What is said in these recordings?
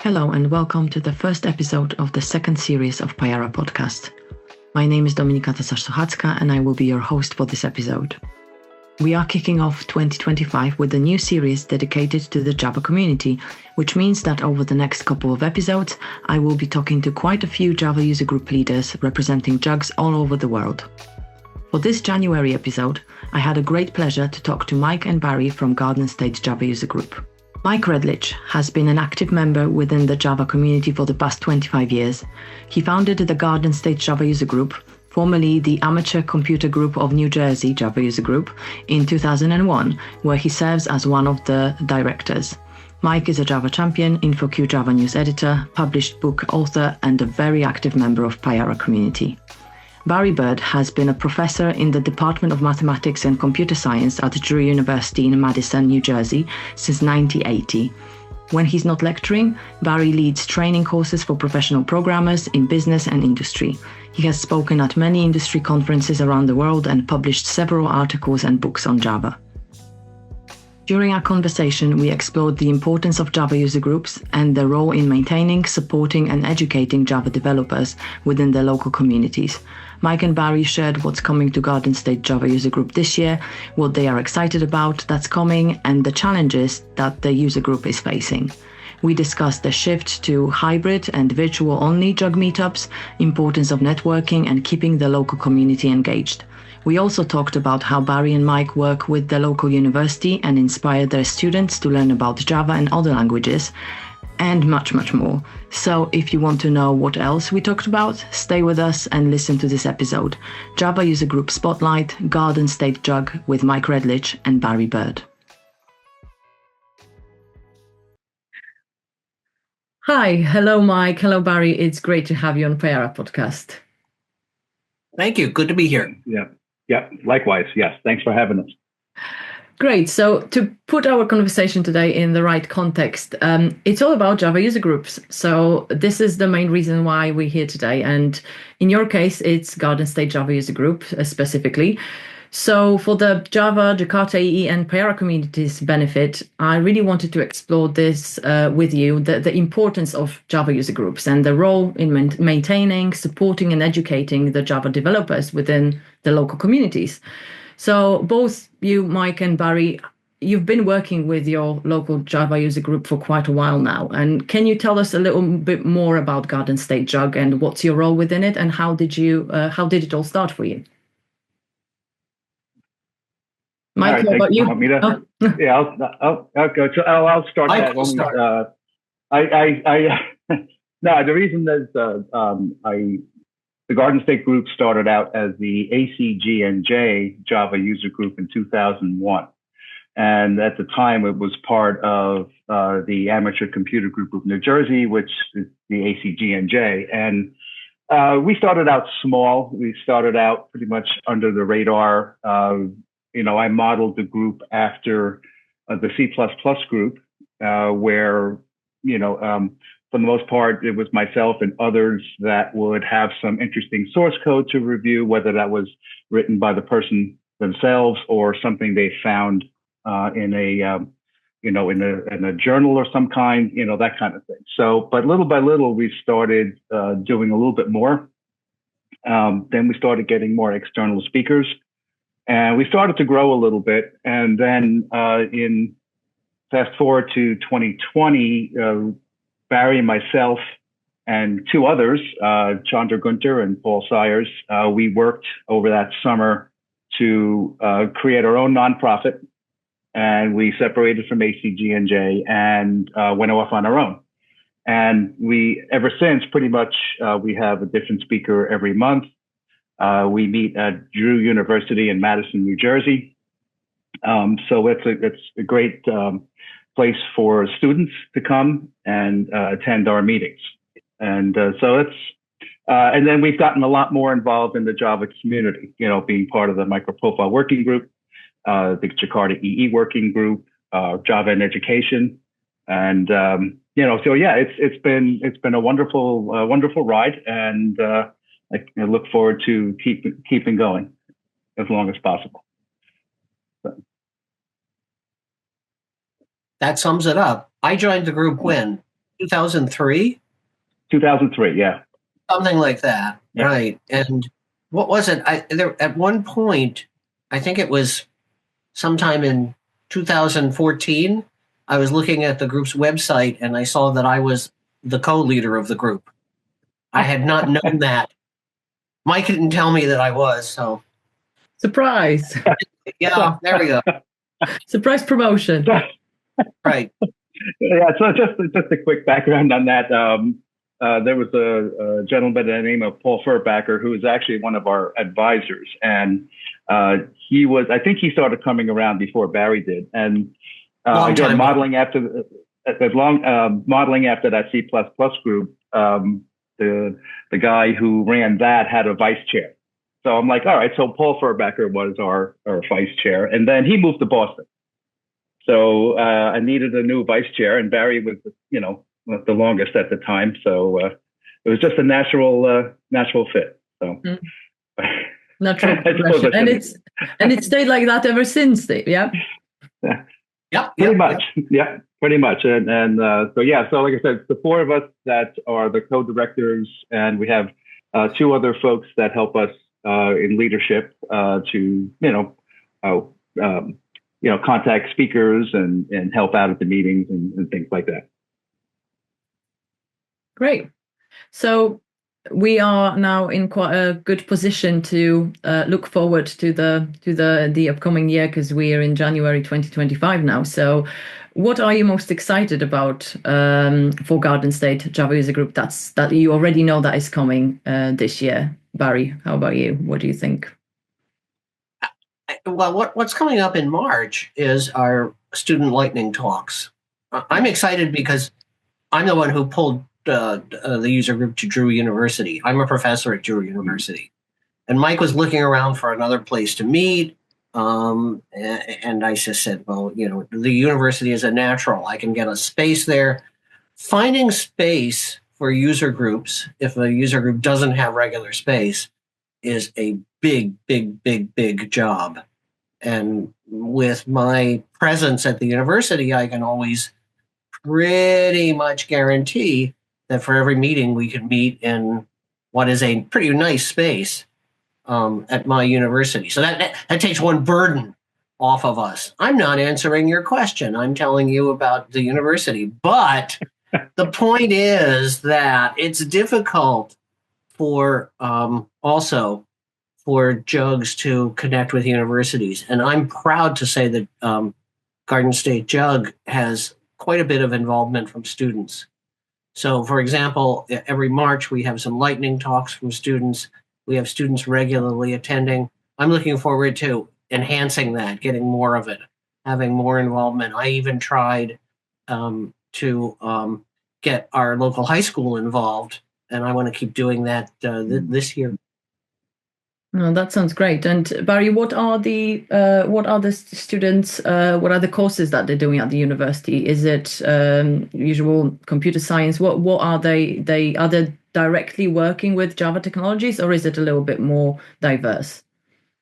Hello and welcome to the first episode of the second series of Payara podcast. My name is Dominika Tesarz-Sochacka and I will be your host for this episode. We are kicking off 2025 with a new series dedicated to the Java community, which means that over the next couple of episodes, I will be talking to quite a few Java user group leaders representing JUGs all over the world. For this January episode, I had a great pleasure to talk to Mike and Barry from Garden State Java user group. Mike Redlich has been an active member within the Java community for the past 25 years. He founded the Garden State Java user group, formerly the Amateur Computer Group of New Jersey Java user group, in 2001, where he serves as one of the directors. Mike is a Java champion, InfoQ Java news editor, published book author, and a very active member of Payara community. Barry Burd has been a professor in the Department of Mathematics and Computer Science at Drury University in Madison, New Jersey, since 1980. When he's not lecturing, Barry leads training courses for professional programmers in business and industry. He has spoken at many industry conferences around the world and published several articles and books on Java. During our conversation, we explored the importance of Java user groups and their role in maintaining, supporting, and educating Java developers within their local communities. Mike and Barry shared what's coming to Garden State Java user group this year, what they are excited about that's coming, and the challenges that the user group is facing. We discussed the shift to hybrid and virtual-only JUG meetups, importance of networking, and keeping the local community engaged. We also talked about how Barry and Mike work with the local university and inspire their students to learn about Java and other languages, and much, much more. So if you want to know what else we talked about, stay with us and listen to this episode. Java User Group Spotlight, Garden State JUG with Mike Redlich and Barry Burd. Hi, hello Mike, hello Barry. It's great to have you on Payara podcast. Thank you. Good to be here. Yeah, likewise. Yes, thanks for having us. Great. So to put our conversation today in the right context, it's all about Java user groups. So this is the main reason why we're here today. And in your case, it's Garden State Java user group specifically. So for the Java, Jakarta EE, and Payara community's benefit, I really wanted to explore this with you, the importance of Java user groups and the role in maintaining, supporting, and educating the Java developers within the local communities. So both you, Mike and Barry, you've been working with your local Java user group for quite a while now. And can you tell us a little bit more about Garden State JUG and what's your role within it, and how did it all start for you? Mike, right, how about you? Want me to? Oh. Yeah, I'll go. So I'll start Mike that will one. start. No, the reason is the Garden State group started out as the ACGNJ Java user group in 2001. And at the time, it was part of the Amateur Computer Group of New Jersey, which is the ACGNJ. And we started out small. We started out pretty much under the radar. I modeled the group after the C++ group, where, for the most part, it was myself and others that would have some interesting source code to review, whether that was written by the person themselves or something they found in a journal or some kind, that kind of thing. So, but little by little, we started doing a little bit more. Then we started getting more external speakers. And we started to grow a little bit. And then in fast forward to 2020, Barry and myself and two others, Chandra Gunter and Paul Sayers, we worked over that summer to create our own nonprofit. And we separated from ACGNJ and went off on our own. And we, ever since, pretty much, we have a different speaker every month. We meet at Drury University in Madison, New Jersey. So it's a great place for students to come and attend our meetings. And so and then we've gotten a lot more involved in the Java community, being part of the microprofile working group, the Jakarta EE working group, Java in education. And, so yeah, it's been a wonderful ride. And I look forward to keeping going as long as possible. So. That sums it up. I joined the group when? 2003? 2003, yeah. Something like that, Yeah. right? And what was it? At one point, I think it was sometime in 2014. I was looking at the group's website and I saw that I was the co-leader of the group. I had not known that. Mike didn't tell me that I was. So Surprise! yeah, there we go. Surprise promotion. Right. Yeah. So just a quick background on that. There was a gentleman by the name of Paul Furbacker who was actually one of our advisors, and I think he started coming around before Barry did, and again modeling after modeling after that C++ group. The guy who ran that had a vice chair, so I'm like, all right. So Paul Furbacker was our vice chair, and then he moved to Boston. So I needed a new vice chair, and Barry was, the longest at the time. So it was just a natural fit. So natural progression, and it stayed like that ever since. Yeah. Yeah. Pretty much. Yeah, pretty much. And so yeah. So like I said, the four of us that are the co-directors, and we have two other folks that help us in leadership to contact speakers and help out at the meetings and things like that. Great. So we are now in quite a good position to look forward to the upcoming year, because we are in January 2025 now. So what are you most excited about for Garden State Java User Group that you already know that is coming this year? Barry, how about you? What do you think? Well, what's coming up in March is our student lightning talks. I'm excited because I'm the one who pulled the user group to Drew University. I'm a professor at Drew University. And Mike was looking around for another place to meet. And I just said, well, the university is a natural. I can get a space there. Finding space for user groups, if a user group doesn't have regular space, is a big, big, big, big job. And with my presence at the university, I can always pretty much guarantee that for every meeting we could meet in what is a pretty nice space at my university. So that takes one burden off of us. I'm not answering your question. I'm telling you about the university. But the point is that it's difficult for also for JUGs to connect with universities. And I'm proud to say that Garden State JUG has quite a bit of involvement from students. So, for example, every March we have some lightning talks from students. We have students regularly attending. I'm looking forward to enhancing that, getting more of it, having more involvement. I even tried to get our local high school involved, and I want to keep doing that this year. Oh, that sounds great. And Barry, what are the students? What are the courses that they're doing at the university? Is it usual computer science? What are they? Are they directly working with Java technologies, or is it a little bit more diverse?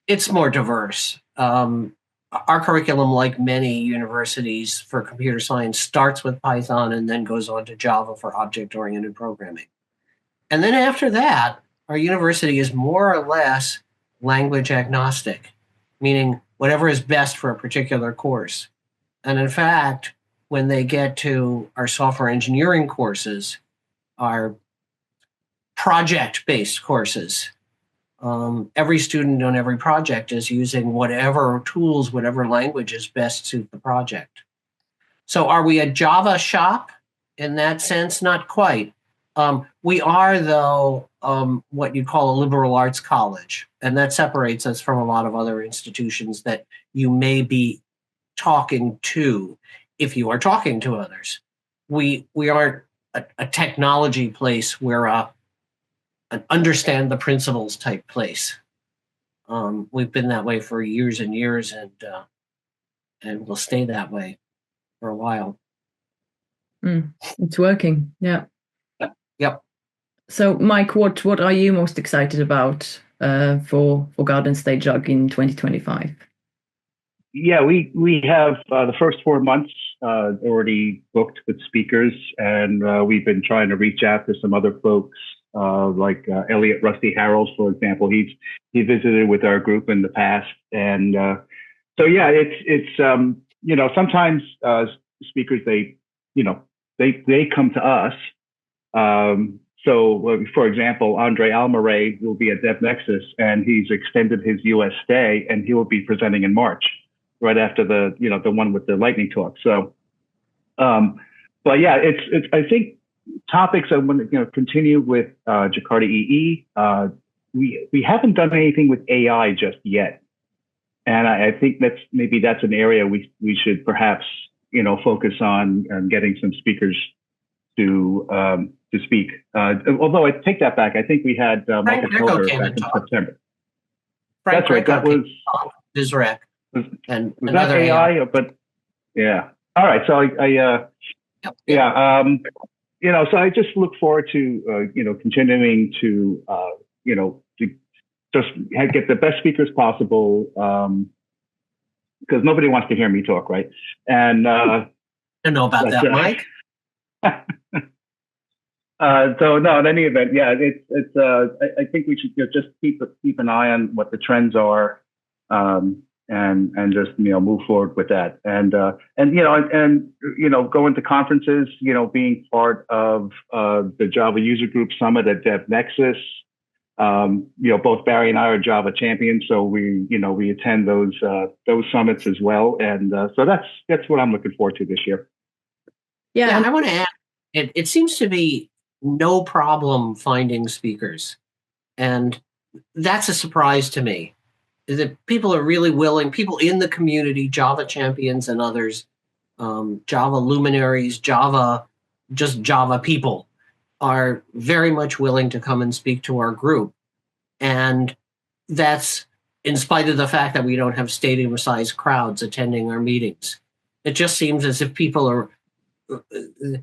It's more diverse. Our curriculum, like many universities for computer science, starts with Python and then goes on to Java for object-oriented programming. And then after that, our university is more or less language agnostic, meaning whatever is best for a particular course. And in fact, when they get to our software engineering courses, our project-based courses, every student on every project is using whatever tools, whatever languages best suit the project. So are we a Java shop in that sense? Not quite. We are, though, what you'd call a liberal arts college, and that separates us from a lot of other institutions that you may be talking to if you are talking to others. We aren't a technology place. We're an understand the principles type place. We've been that way for years and years, and we'll stay that way for a while. It's working, yeah. Yep. So, Mike, what are you most excited about for Garden State JUG in 2025? Yeah, we have the first 4 months already booked with speakers, and we've been trying to reach out to some other folks, like Elliot Rusty Harrells, for example. He visited with our group in the past, and so yeah, it's sometimes speakers they come to us. So, for example, Andre Almaray will be at DevNexus, and he's extended his U.S. stay, and he will be presenting in March, right after the one with the lightning talk. So, but yeah, it's I think topics I want to continue with Jakarta EE. We haven't done anything with AI just yet, and I think that's an area we should perhaps focus on getting some speakers to speak. Although I take that back, I think we had Michael Pelder back in September. Frank That's right. That was Vizrek. Was another that AI? But yeah. All right. So so I just look forward to continuing to to just get the best speakers possible, because nobody wants to hear me talk, right? And I don't know about that, Mike. So no, in any event, yeah, it's I think we should just keep an eye on what the trends are, and just move forward with that, and go into conferences, being part of the Java User Group Summit at DevNexus. Both Barry and I are Java champions, so we attend those summits as well, and so that's what I'm looking forward to this year. Yeah, and I want to add, it seems to be no problem finding speakers, and that's a surprise to me. That people are really willing, people in the community, Java champions and others, Java luminaries, Java people, are very much willing to come and speak to our group. And that's in spite of the fact that we don't have stadium-sized crowds attending our meetings. It just seems as if people are,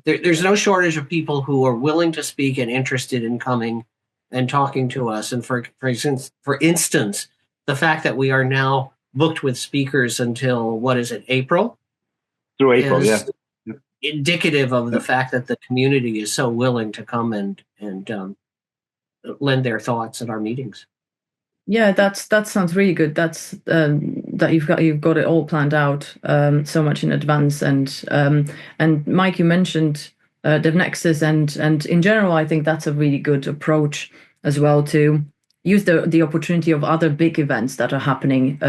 there's no shortage of people who are willing to speak and interested in coming and talking to us. And for instance, the fact that we are now booked with speakers until, April? Through April, yeah. Indicative of the fact that the community is so willing to come and lend their thoughts at our meetings. Yeah, that sounds really good. That's that you've got it all planned out so much in advance. And Mike, you mentioned DevNexus, and in general, I think that's a really good approach as well, to use the opportunity of other big events that are happening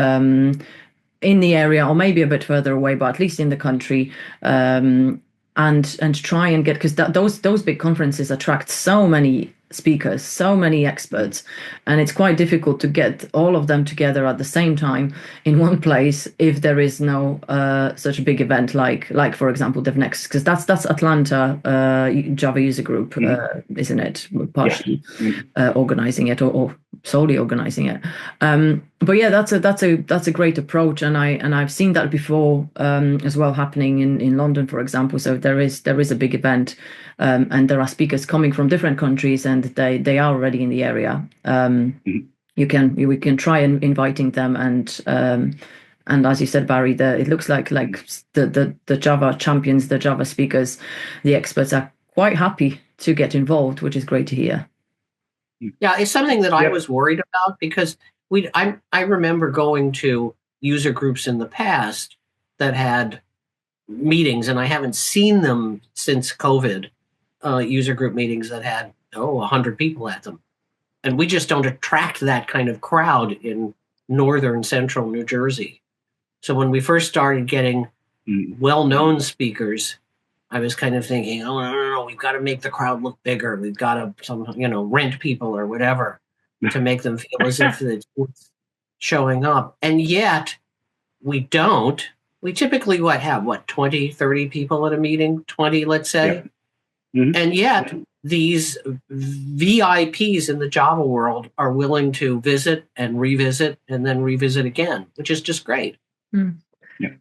in the area, or maybe a bit further away, but at least in the country, and try and get, because those big conferences attract so many speakers, so many experts, and it's quite difficult to get all of them together at the same time in one place if there is no such a big event like for example DevNexus, because that's Atlanta Java User Group, isn't it? Partially organizing it or solely organizing it. But yeah, that's a great approach, and I've seen that before as well happening in London, for example. So there is a big event, and there are speakers coming from different countries, and they are already in the area. We can try and inviting them, and as you said, Barry, it looks like the Java champions, the Java speakers, the experts are quite happy to get involved, which is great to hear. Yeah, it's something that I was worried about, because I remember going to user groups in the past that had meetings, and I haven't seen them since COVID, user group meetings that had 100 people at them. And we just don't attract that kind of crowd in northern central New Jersey. So when we first started getting well-known speakers, I was kind of thinking, no, we've got to make the crowd look bigger. We've got to, rent people or whatever to make them feel as if it's showing up. And yet we don't. We typically have 20, 30 people at a meeting, 20, let's say. Yeah. And yet these VIPs in the Java world are willing to visit and revisit and then revisit again, which is just great. Yeah.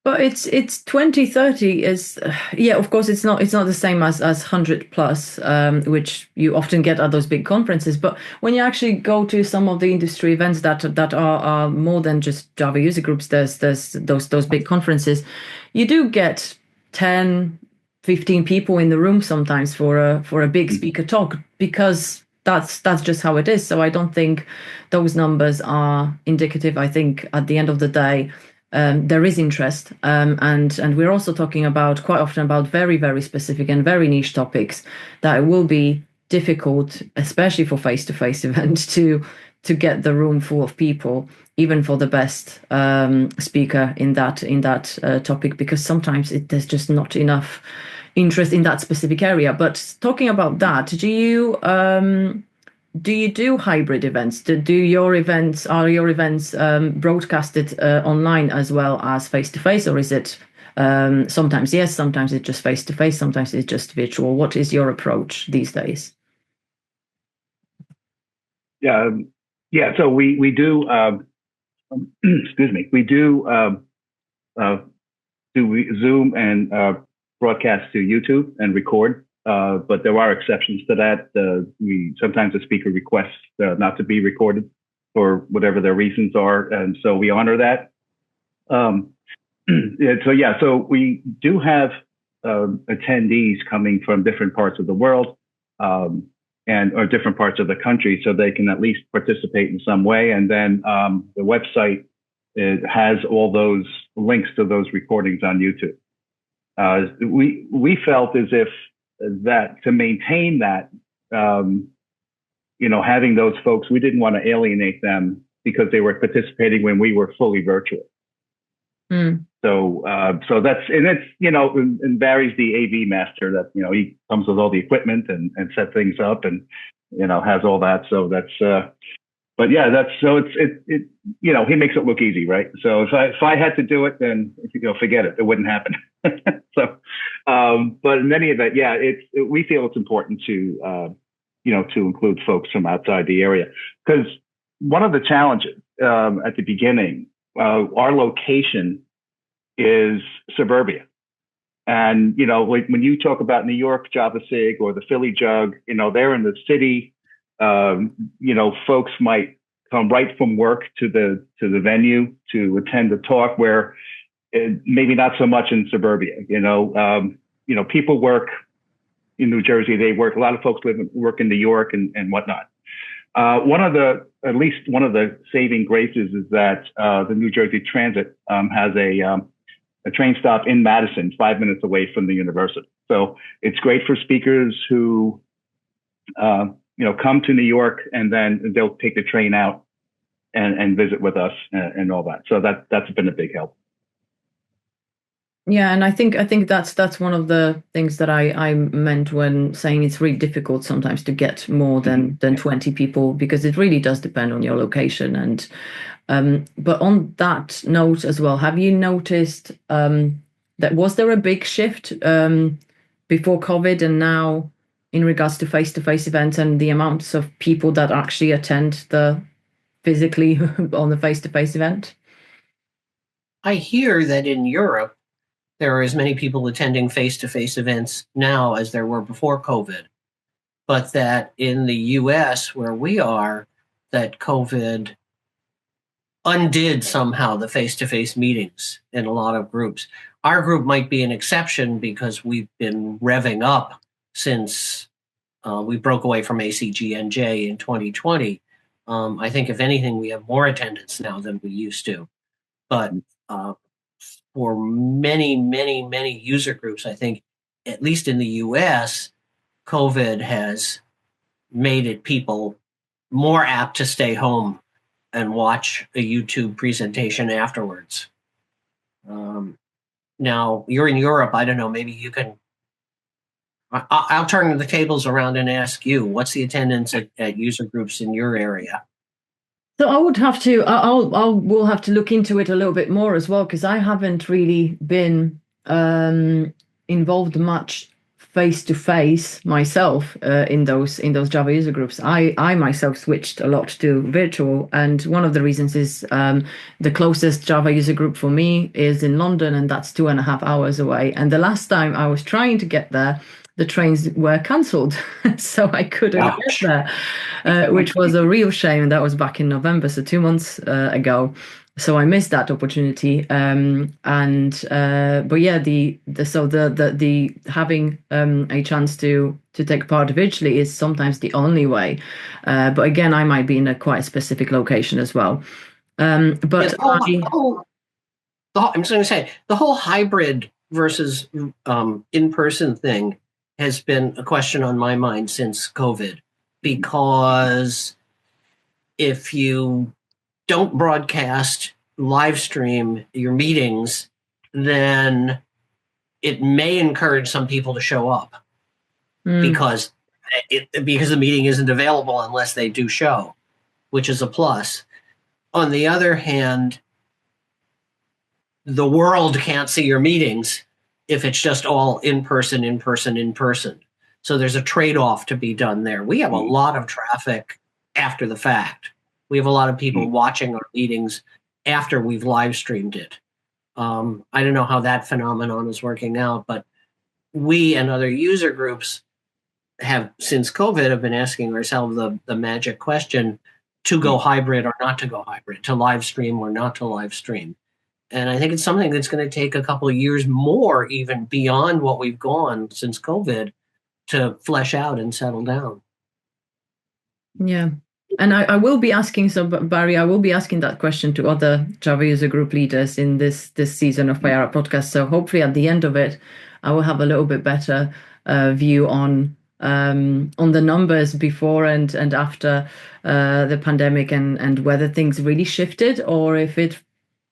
But it's 2030 is yeah, of course it's not the same as 100 plus, which you often get at those big conferences. But when you actually go to some of the industry events that are more than just Java user groups, there's those big conferences, you do get 10, 15 people in the room sometimes for a big speaker talk, because that's just how it is. So I don't think those numbers are indicative. I think at the end of the day, there is interest, and we're also talking about quite often about very, very specific and very niche topics that it will be difficult, especially for face-to-face events, to get the room full of people, even for the best speaker in that topic, because sometimes there's just not enough interest in that specific area. But talking about that, do you do hybrid events? Are your events broadcasted online as well as face to face, or is it sometimes yes, sometimes it's just face to face, sometimes it's just virtual? What is your approach these days? Yeah. So we do. Excuse me. We do Zoom and broadcast to YouTube and record. But there are exceptions to that. Sometimes the speaker requests not to be recorded for whatever their reasons are, and so we honor that. So we do have attendees coming from different parts of the world or different parts of the country, so they can at least participate in some way. And then the website has all those links to those recordings on YouTube. We felt as if that to maintain that, having those folks, we didn't want to alienate them because they were participating when we were fully virtual. So that's, and it's, and Barry's the AV master that, he comes with all the equipment and set things up and, has all that. So that's, but yeah, he makes it look easy, right? So if I had to do it, then forget it. It wouldn't happen. So, but in any event, yeah, we feel it's important to include folks from outside the area, because one of the challenges at the beginning, our location is suburbia, and like when you talk about New York Java SIG or the Philly JUG, they're in the city. Folks might come right from work to the venue to attend the talk, where maybe not so much in suburbia. People work in New Jersey. They work. A lot of folks work in New York and whatnot. At least one of the saving graces is that the New Jersey Transit has a train stop in Madison, 5 minutes away from the university. So it's great for speakers who come to New York, and then they'll take the train out and visit with us and all that. So that's been a big help. Yeah, and I think that's one of the things that I meant when saying it's really difficult sometimes to get more than 20 people, because it really does depend on your location. And but on that note as well, have you noticed that was there a big shift before COVID and now in regards to face-to-face events and the amounts of people that actually attend physically on the face-to-face event? I hear that in Europe, there are as many people attending face-to-face events now as there were before COVID, but that in the US, where we are, that COVID undid somehow the face-to-face meetings in a lot of groups. Our group might be an exception because we've been revving up since we broke away from ACG&J in 2020. I think, if anything, we have more attendance now than we used to. But for many, many, many user groups, I think, at least in the US, COVID has made it people more apt to stay home and watch a YouTube presentation afterwards. Now, you're in Europe. I don't know, maybe you can... I'll turn the tables around and ask you, what's the attendance at user groups in your area? So I would have to, we'll have to look into it a little bit more as well, because I haven't really been involved much face to face myself in those Java user groups. I myself switched a lot to virtual, and one of the reasons is the closest Java user group for me is in London, and that's 2.5 hours away. And the last time I was trying to get there, the trains were cancelled, so I couldn't get there, which was a real shame. That was back in November, so 2 months ago. So I missed that opportunity. But yeah, the having a chance to take part virtually is sometimes the only way. But again, I might be in a quite specific location as well. I'm just going to say the whole hybrid versus in-person thing has been a question on my mind since COVID, because if you don't broadcast, live stream your meetings, then it may encourage some people to show up because the meeting isn't available unless they do show, which is a plus. On the other hand, the world can't see your meetings if it's just all in person. So there's a trade-off to be done there. We have a lot of traffic after the fact. We have a lot of people watching our meetings after we've live streamed it. I don't know how that phenomenon is working out, but we and other user groups have, since COVID, have been asking ourselves the magic question: to go hybrid or not to go hybrid, to live stream or not to live stream. And I think it's something that's going to take a couple of years more, even beyond what we've gone since COVID, to flesh out and settle down. Yeah. And I will be asking, so Barry, I will be asking that question to other Java user group leaders in this season of Payara podcast. So hopefully at the end of it, I will have a little bit better view on the numbers before and after the pandemic, and whether things really shifted or if it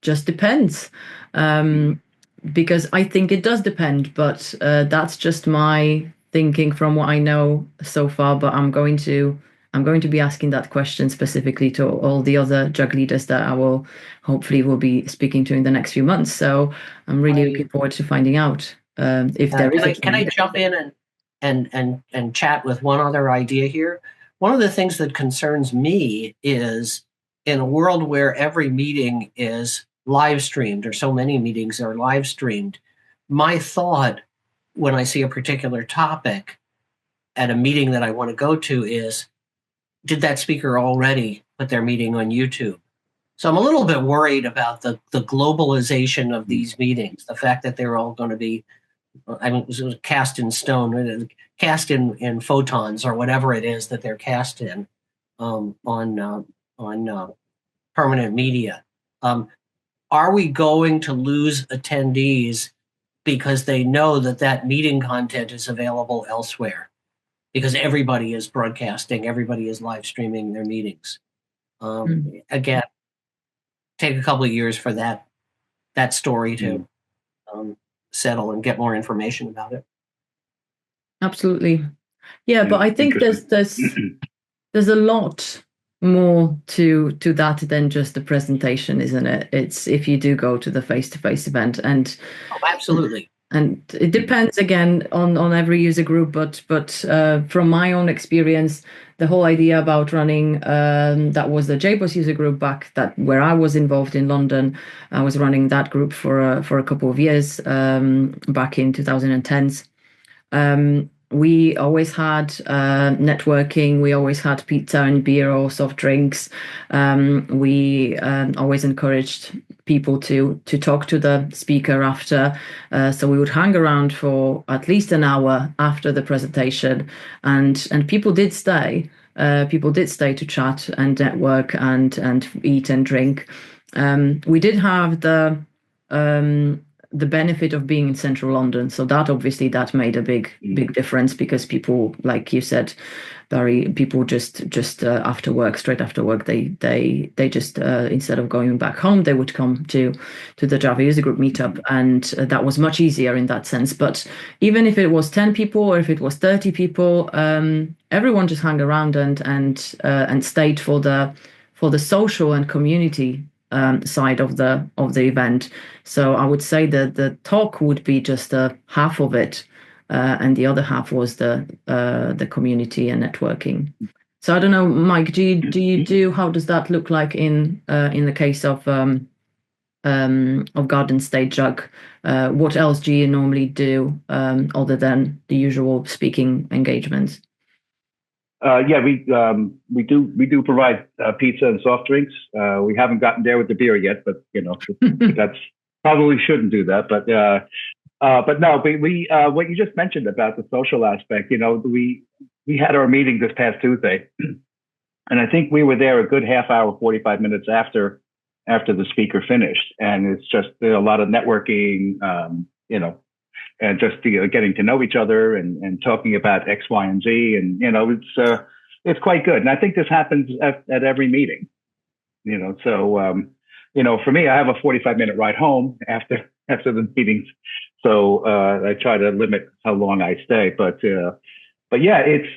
just depends. Because I think it does depend, but that's just my thinking from what I know so far. But I'm going to be asking that question specifically to all the other JUG leaders that I will be speaking to in the next few months. So I'm really looking forward to finding out if there is. Can I jump in and chat with one other idea here? One of the things that concerns me is, in a world where every meeting is live streamed, or so many meetings are live streamed, my thought when I see a particular topic at a meeting that I want to go to is, did that speaker already put their meeting on YouTube? So I'm a little bit worried about the globalization of these meetings, the fact that they're all going to be, cast in stone, cast in photons, or whatever it is that they're cast in on permanent media. Are we going to lose attendees because they know that meeting content is available elsewhere? Because everybody is broadcasting, everybody is live streaming their meetings. Again, take a couple of years for that story to settle and get more information about it. Absolutely, yeah. But I think there's a lot more to that than just the presentation, isn't it? It's if you do go to the face-to-face event, and absolutely. And it depends again on every user group, but from my own experience, the whole idea about running that was the JBoss user group where I was involved in London. I was running that group for a couple of years back in 2010s. We always had networking. We always had pizza and beer or soft drinks. We always encouraged people to talk to the speaker after. So we would hang around for at least an hour after the presentation, and people did stay. People did stay to chat and network and eat and drink. We did have the benefit of being in central London, so that made a big difference, because people, like you said, Barry, people just after work, straight after work, they just instead of going back home, they would come to the Java user group meetup, and that was much easier in that sense. But even if it was 10 people or if it was 30 people, everyone just hung around and stayed for the social and community side of the event. So I would say that the talk would be just half of it, and the other half was the community and networking. So I don't know, Mike, how does that look like in the case of Garden State JUG? What else do you normally do other than the usual speaking engagements? We do provide pizza and soft drinks. We haven't gotten there with the beer yet, but that's probably shouldn't do that. But no, we what you just mentioned about the social aspect, we had our meeting this past Tuesday, and I think we were there a good half hour, 45 minutes after the speaker finished, and it's just a lot of networking, and just getting to know each other and talking about X, Y, and Z, and it's quite good. And I think this happens at every meeting, So for me, I have a 45-minute ride home after the meetings, so I try to limit how long I stay. But yeah, it's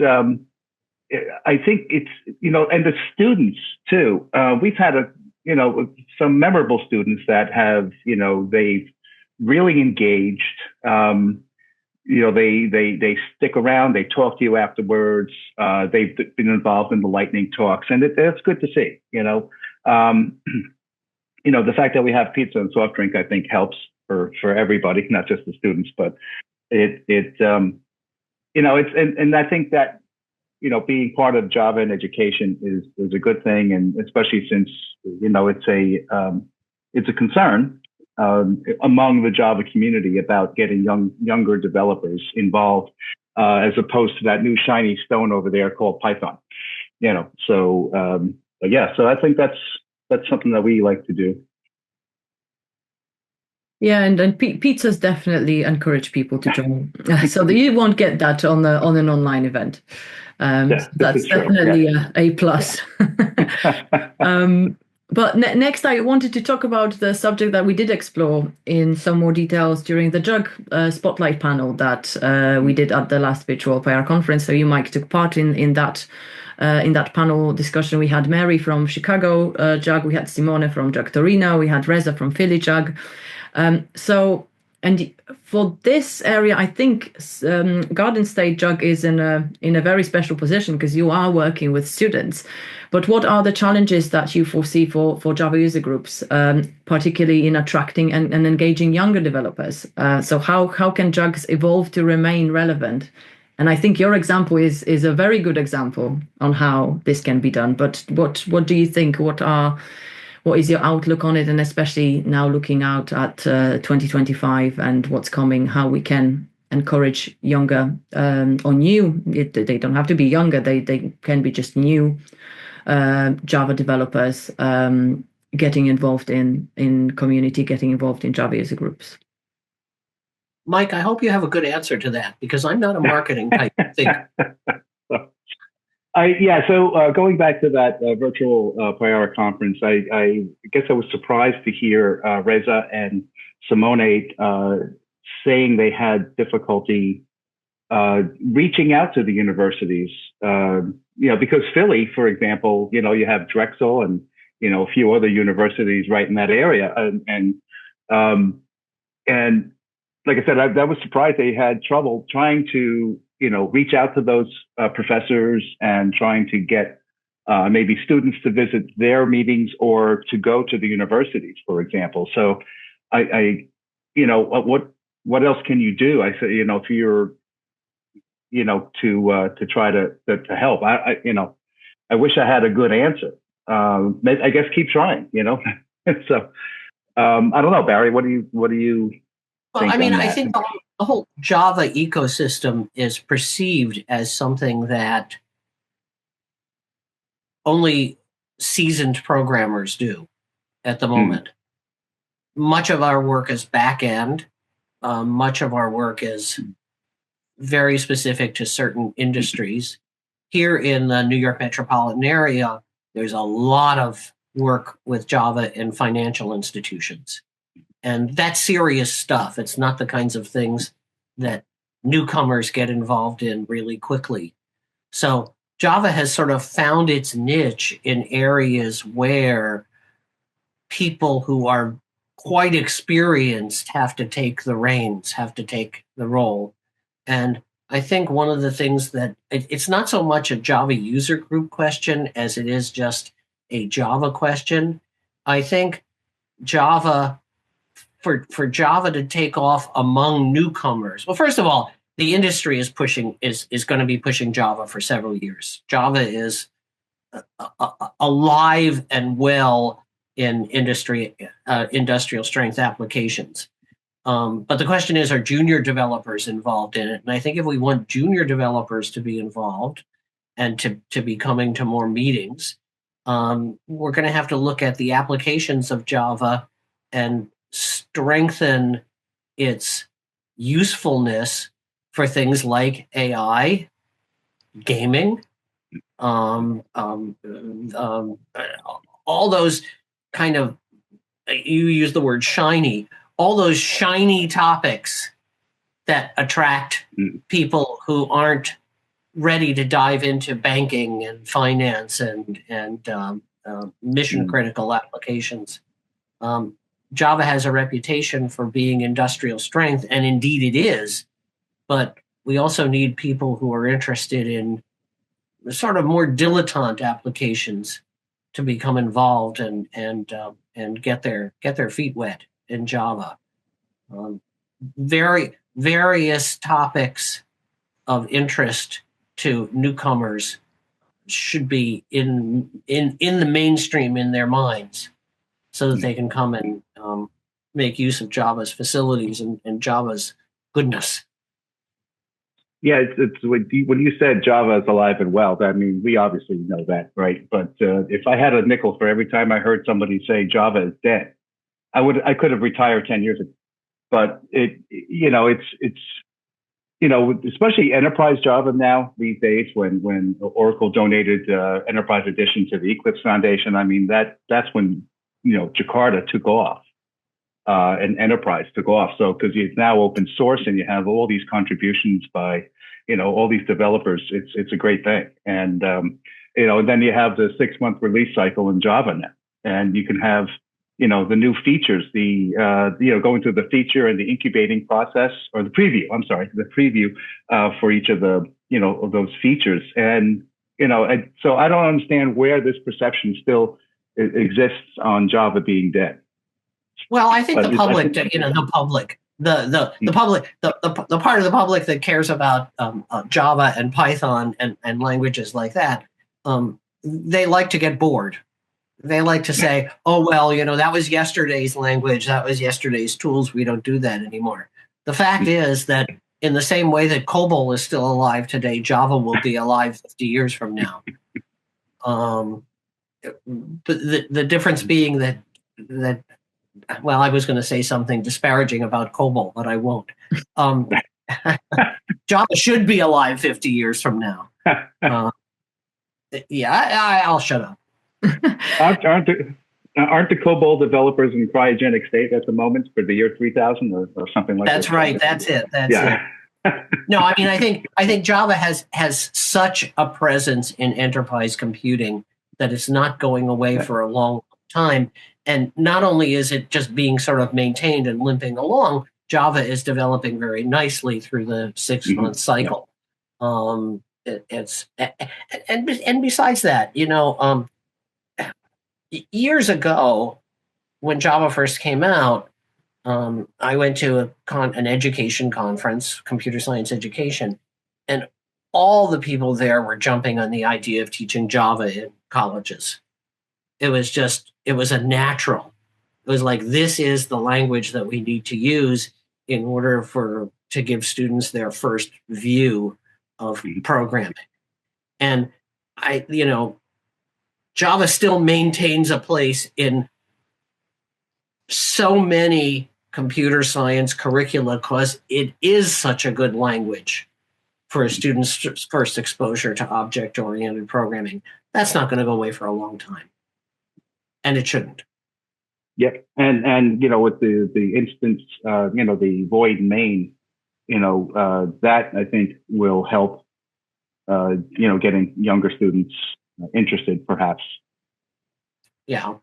I think it's and the students too. We've had some memorable students that have they've really engaged. They stick around. They talk to you afterwards. They've been involved in the lightning talks, and that's good to see. The fact that we have pizza and soft drink, I think, helps for everybody, not just the students. But and I think that being part of Java in education is a good thing, and especially since it's a concern among the Java community about getting younger developers involved, as opposed to that new shiny stone over there called Python. So I think that's something that we like to do. Yeah, and pizzas definitely encourage people to join, so that you won't get that on an online event. That's definitely a plus. But next, I wanted to talk about the subject that we did explore in some more details during the JUG Spotlight panel that we did at the last virtual Payara conference. So you, Mike, took part in that panel discussion. We had Mary from Chicago JUG, we had Simone from JUG Torino, we had Reza from Philly JUG. And for this area, I think Garden State JUG is in a very special position because you are working with students. But what are the challenges that you foresee for Java user groups, particularly in attracting and engaging younger developers? So how can JUGs evolve to remain relevant? And I think your example is a very good example on how this can be done. But what do you think? What is your outlook on it, and especially now looking out at 2025 and what's coming, how we can encourage younger or new, they don't have to be younger, they can be just new Java developers getting involved in community, getting involved in Java user groups? Mike, I hope you have a good answer to that, because I'm not a marketing type thinker. So going back to that virtual Payara conference, I guess I was surprised to hear Reza and Simone saying they had difficulty reaching out to the universities. Because Philly, for example, you have Drexel and a few other universities right in that area, and like I said, I was surprised they had trouble trying to reach out to those professors and trying to get maybe students to visit their meetings or to go to the universities, for example. So what else can you do? I say, if you're, to try to help. I wish I had a good answer. I guess keep trying, So I don't know, Barry, what do you Well, I mean, I think the whole Java ecosystem is perceived as something that only seasoned programmers do at the moment. Much of our work is back end. Much of our work is very specific to certain industries. Here in the New York metropolitan area, there's a lot of work with Java in financial institutions. And that's serious stuff. It's not the kinds of things that newcomers get involved in really quickly. So Java has sort of found its niche in areas where people who are quite experienced have to take the reins, have to take the role. And I think one of the things that it's not so much a Java user group question as it is just a Java question. I think Java, for Java to take off among newcomers. Well, first of all, the industry is going to be pushing Java for several years. Java is alive and well in industrial strength applications. But the question is, are junior developers involved in it? And I think if we want junior developers to be involved and to be coming to more meetings, we're going to have to look at the applications of Java and strengthen its usefulness for things like AI, gaming, all those kind of, you use the word shiny, all those shiny topics that attract people who aren't ready to dive into banking and finance and mission critical applications. Java has a reputation for being industrial strength, and indeed it is, but we also need people who are interested in sort of more dilettante applications to become involved and get their feet wet in Java. Various topics of interest to newcomers should be in the mainstream in their minds, so that they can come and make use of Java's facilities and Java's goodness. Yeah, it's when you said Java is alive and well, I mean, we obviously know that, right? But if I had a nickel for every time I heard somebody say Java is dead, I could have retired 10 years ago. But it's especially enterprise Java now these days, when Oracle donated Enterprise Edition to the Eclipse Foundation. I mean, that's when Jakarta took off. And enterprise took off. So because it's now open source and you have all these contributions by, all these developers, it's a great thing. And, and then you have the 6-month release cycle in Java now, and you can have, the new features, going through the feature and the incubating process, or the preview for each of the, of those features. And, so I don't understand where this perception still exists on Java being dead. Well, I think the public, the part of the public that cares about Java and Python and languages like that, they like to get bored. They like to say, oh, well, that was yesterday's language. That was yesterday's tools. We don't do that anymore. The fact is that in the same way that COBOL is still alive today, Java will be alive 50 years from now. But the difference being that well, I was going to say something disparaging about COBOL, but I won't. Java should be alive 50 years from now. I'll shut up. Aren't the COBOL developers in cryogenic state at the moment for the year 3000 or something like that? That's right. That's it. No, I mean, I think Java has such a presence in enterprise computing that it's not going away for a long time. And not only is it just being sort of maintained and limping along, Java is developing very nicely through the 6-month cycle. It's and besides that, years ago when Java first came out, I went to an education conference, computer science education, and all the people there were jumping on the idea of teaching Java in colleges. It was a natural. It was like, this is the language that we need to use in order to give students their first view of programming. And Java still maintains a place in so many computer science curricula because it is such a good language for a student's first exposure to object-oriented programming. That's not going to go away for a long time. And it shouldn't. Yeah, and with the instance, the void main, that I think will help, getting younger students interested, perhaps. Yeah.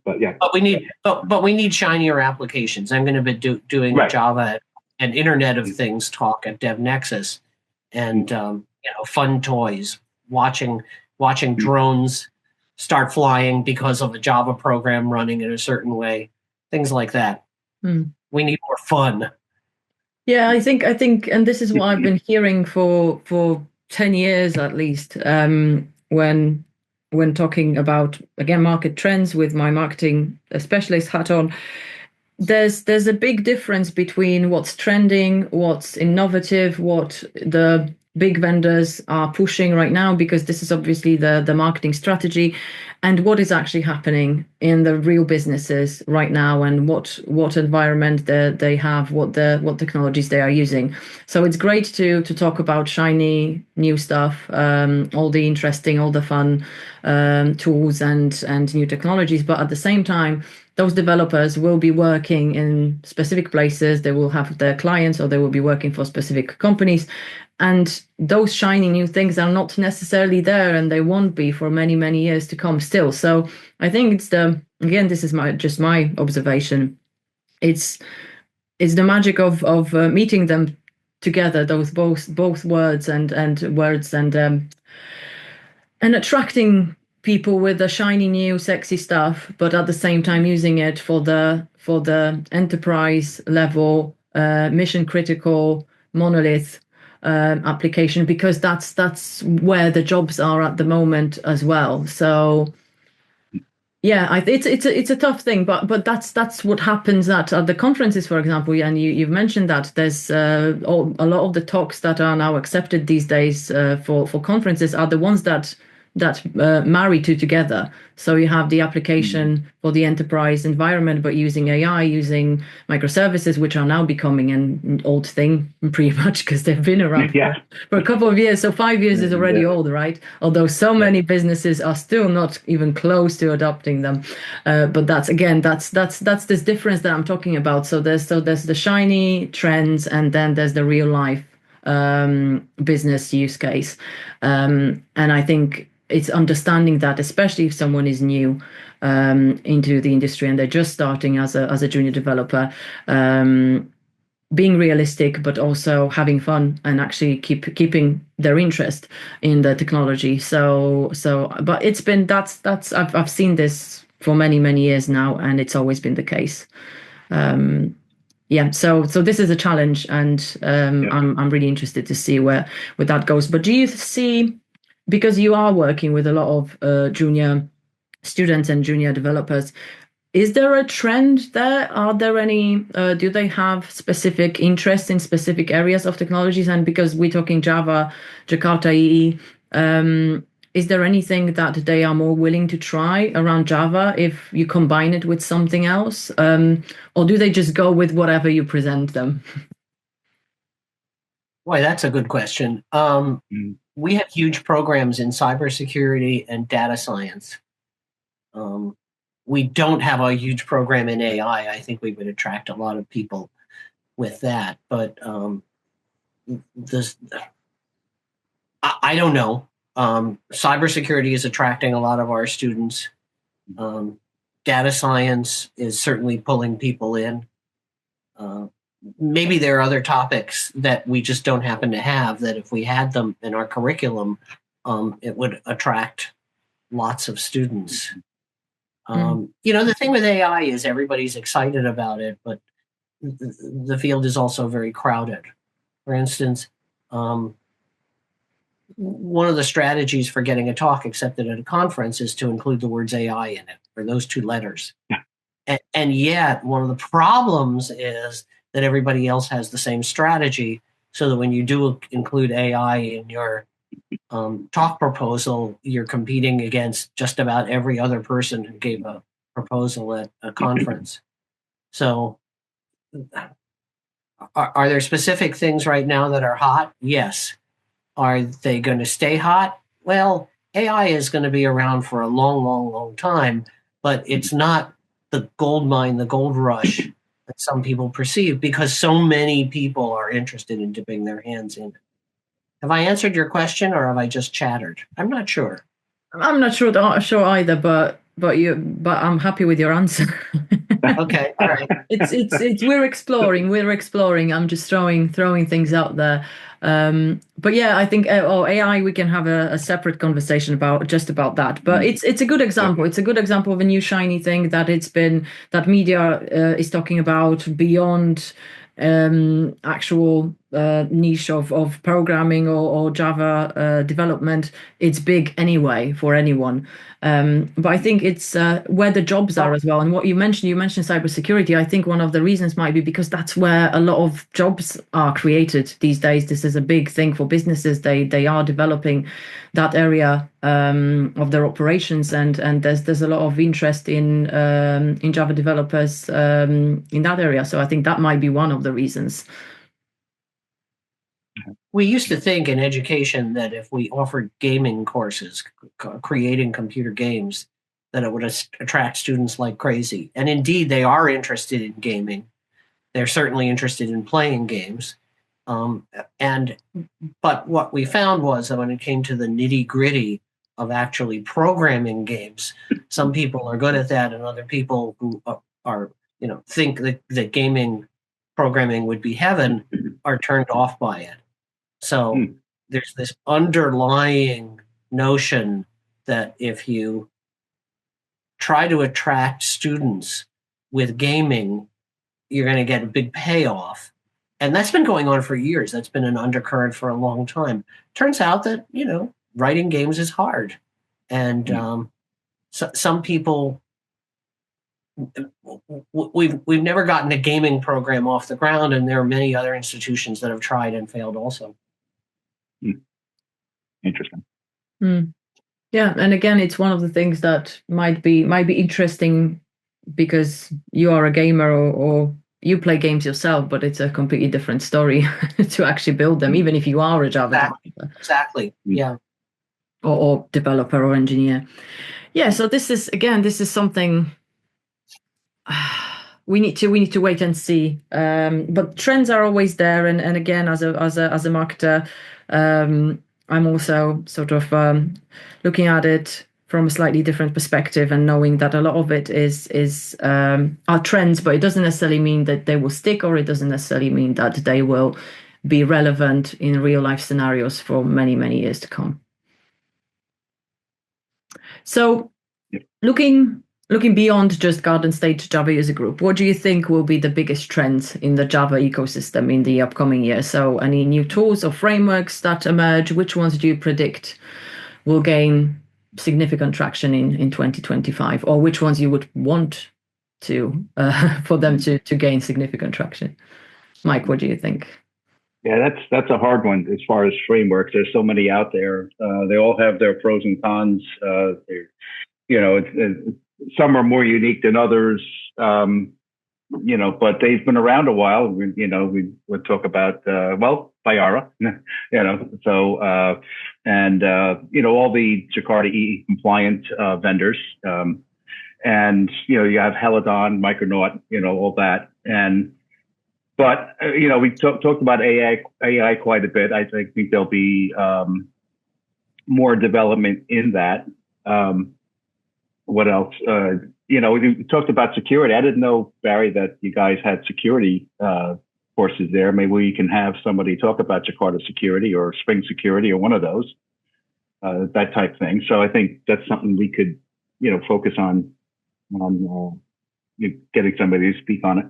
But yeah. But we need shinier applications. I'm going to be doing right. Java and Internet of Things talk at DevNexus, and fun toys, watching drones start flying because of a Java program running in a certain way, things like that. We need more fun. Yeah, I think, and this is what I've been hearing for 10 years at least, when talking about, again, market trends with my marketing specialist hat on. There's a big difference between what's trending, what's innovative, what the big vendors are pushing right now, because this is obviously the marketing strategy, and what is actually happening in the real businesses right now, and what environment they have, what technologies they are using. So it's great to talk about shiny new stuff, all the interesting, all the fun tools and new technologies, but at the same time, those developers will be working in specific places. They will have their clients, or they will be working for specific companies. And those shiny new things are not necessarily there, and they won't be for many, many years to come still. So I think it's again, this is just my observation. It's the magic of meeting them together, those both words and attracting people with the shiny new sexy stuff, but at the same time using it for the enterprise level, mission critical monolith application, because that's where the jobs are at the moment as well. So yeah, it's a tough thing, but that's what happens at the conferences, for example. And you've mentioned that there's a lot of the talks that are now accepted these days for conferences are the ones that marry two together. So you have the application for the enterprise environment, but using AI, using microservices, which are now becoming an old thing pretty much, because they've been around for a couple of years. So 5 years is already old, right? Although so many businesses are still not even close to adopting them. But that's this difference that I'm talking about. So there's the shiny trends, and then there's the real life business use case. And I think it's understanding that, especially if someone is new into the industry and they're just starting as a junior developer, being realistic, but also having fun and actually keeping their interest in the technology. So, but it's been I've seen this for many, many years now, and it's always been the case. So this is a challenge, and I'm really interested to see where that goes. But do you see, because you are working with a lot of junior students and junior developers, is there a trend there? Are there any, do they have specific interests in specific areas of technologies? And because we're talking Java, Jakarta EE, is there anything that they are more willing to try around Java if you combine it with something else? Or do they just go with whatever you present them? Boy, that's a good question. We have huge programs in cybersecurity and data science. We don't have a huge program in AI. I think we would attract a lot of people with that. But I don't know. Cybersecurity is attracting a lot of our students. Data science is certainly pulling people in. Maybe there are other topics that we just don't happen to have, that if we had them in our curriculum, it would attract lots of students. The thing with AI is everybody's excited about it, but the field is also very crowded. For instance, one of the strategies for getting a talk accepted at a conference is to include the words AI in it, or those two letters. Yeah. And yet, one of the problems is that everybody else has the same strategy, so that when you do include AI in your talk proposal, you're competing against just about every other person who gave a proposal at a conference. So are there specific things right now that are hot? Yes. Are they going to stay hot? Well, AI is going to be around for a long, long, long time, but it's not the gold mine, the gold rush that some people perceive, because so many people are interested in dipping their hands in it. Have I answered your question, or have I just chattered? I'm not sure. I'm not sure either, but but I'm happy with your answer. Okay, all right. It's we're exploring. I'm just throwing things out there. But yeah, I think AI, we can have a separate conversation about just about that. But it's a good example. It's a good example of a new shiny thing that media is talking about beyond actual niche of programming or Java development. It's big anyway for anyone. But I think it's where the jobs are as well. And what you mentioned cybersecurity. I think one of the reasons might be because that's where a lot of jobs are created these days. This is a big thing for businesses. They are developing that area of their operations, and there's a lot of interest in Java developers in that area. So I think that might be one of the reasons. We used to think in education that if we offered gaming courses, creating computer games, that it would attract students like crazy. And indeed, they are interested in gaming. They're certainly interested in playing games. But what we found was that when it came to the nitty gritty of actually programming games, some people are good at that, and other people who are think that gaming programming would be heaven are turned off by it. So there's this underlying notion that if you try to attract students with gaming, you're going to get a big payoff. And that's been going on for years. That's been an undercurrent for a long time. Turns out that, writing games is hard. And some people, we've never gotten a gaming program off the ground, and there are many other institutions that have tried and failed also. Interesting. Yeah, and again, it's one of the things that might be interesting because you are a gamer or you play games yourself, but it's a completely different story to actually build them, even if you are a Java developer. Exactly. Yeah. Or developer or engineer. Yeah. So this is something we need to wait and see. But trends are always there, and again, as a marketer, I'm also sort of looking at it from a slightly different perspective and knowing that a lot of it are trends, but it doesn't necessarily mean that they will stick, or it doesn't necessarily mean that they will be relevant in real life scenarios for many, many years to come. So looking beyond just Garden State Java user group, what do you think will be the biggest trends in the Java ecosystem in the upcoming year? So any new tools or frameworks that emerge, which ones do you predict will gain significant traction in 2025, or which ones you would want to for them to gain significant traction? Mike, what do you think? Yeah, that's a hard one as far as frameworks. There's so many out there. They all have their pros and cons. Some are more unique than others, but they've been around a while. We would talk about, Payara, all the Jakarta EE compliant vendors. And, you have Heladon, Micronaut, all that. But we talked about AI quite a bit. I think there'll be more development in that. What else? We talked about security. I didn't know, Barry, that you guys had security courses there. Maybe we can have somebody talk about Jakarta security or Spring security or one of those, that type thing. So I think that's something we could, focus on getting somebody to speak on it.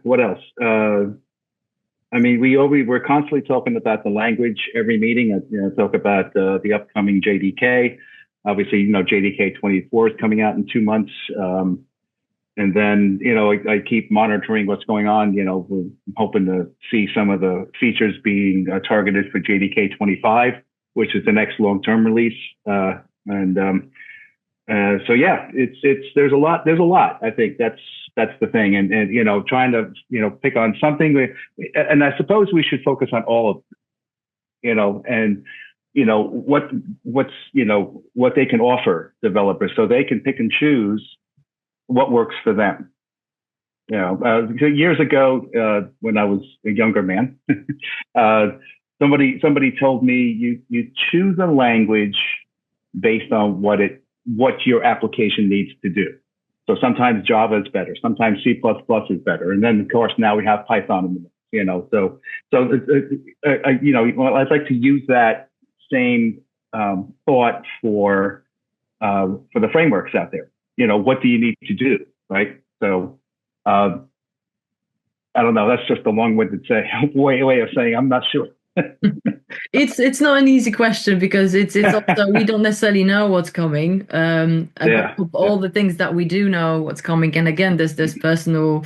What else? We're constantly talking about the language every meeting. Talk about the upcoming JDK. Obviously, JDK 24 is coming out in 2 months. And then, I keep monitoring what's going on. We're hoping to see some of the features being targeted for JDK 25, which is the next long-term release. There's a lot. I think that's the thing. And trying to, pick on something. And I suppose we should focus on all of them, and, what they can offer developers so they can pick and choose what works for them. Years ago, when I was a younger man, somebody told me you choose a language based on what your application needs to do. So sometimes Java is better, sometimes C++ is better, and then of course now we have Python in the mix. So I'd like to use that same thought for the frameworks out there. What do you need to do, right? So I don't know. That's just a long-winded way of saying I'm not sure. It's not an easy question because it's also we don't necessarily know what's coming. All the things that we do know what's coming, and again, there's personal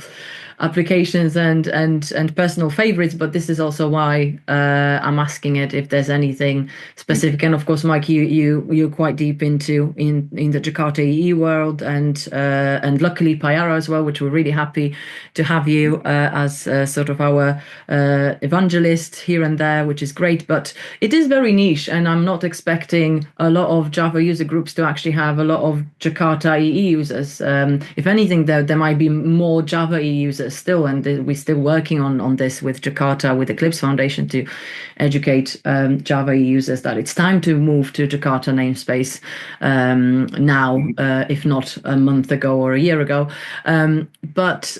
applications and personal favorites, but this is also why I'm asking it if there's anything specific. And of course, Mike, you're quite deep in the Jakarta EE world, and luckily Payara as well, which we're really happy to have you as sort of our evangelist here and there, which is great. But it is very niche, and I'm not expecting a lot of Java user groups to actually have a lot of Jakarta EE users. If anything, there might be more Java EE users still, and we're still working on this with Jakarta, with Eclipse Foundation, to educate Java EE users that it's time to move to Jakarta namespace now, if not a month ago or a year ago. But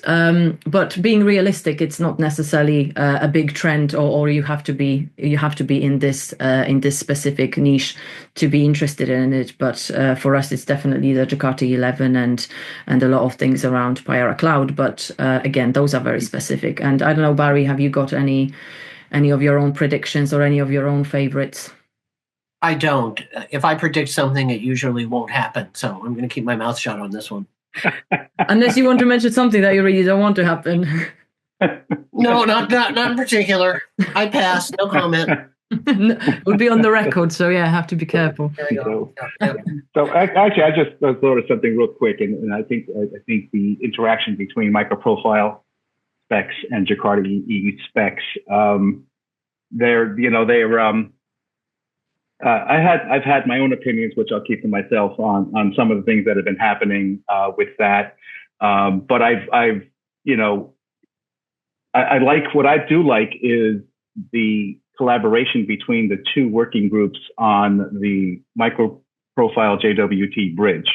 being realistic, it's not necessarily a big trend, or you have to be in this specific niche to be interested in it. But for us, it's definitely the Jakarta 11 and a lot of things around Payara Cloud. But again, those are very specific. And I don't know, Barry, have you got any of your own predictions or any of your own favorites? I don't. If I predict something, it usually won't happen. So I'm going to keep my mouth shut on this one. Unless you want to mention something that you really don't want to happen. No, not in particular. I pass. No comment. We'll be on the record, so yeah, have to be careful. There you go. So actually, I just thought of something real quick, and I think the interaction between microprofile specs and Jakarta EE specs, I've had my own opinions, which I'll keep to myself on some of the things that have been happening with that. But I like, what I do like is the collaboration between the two working groups on the microprofile JWT bridge.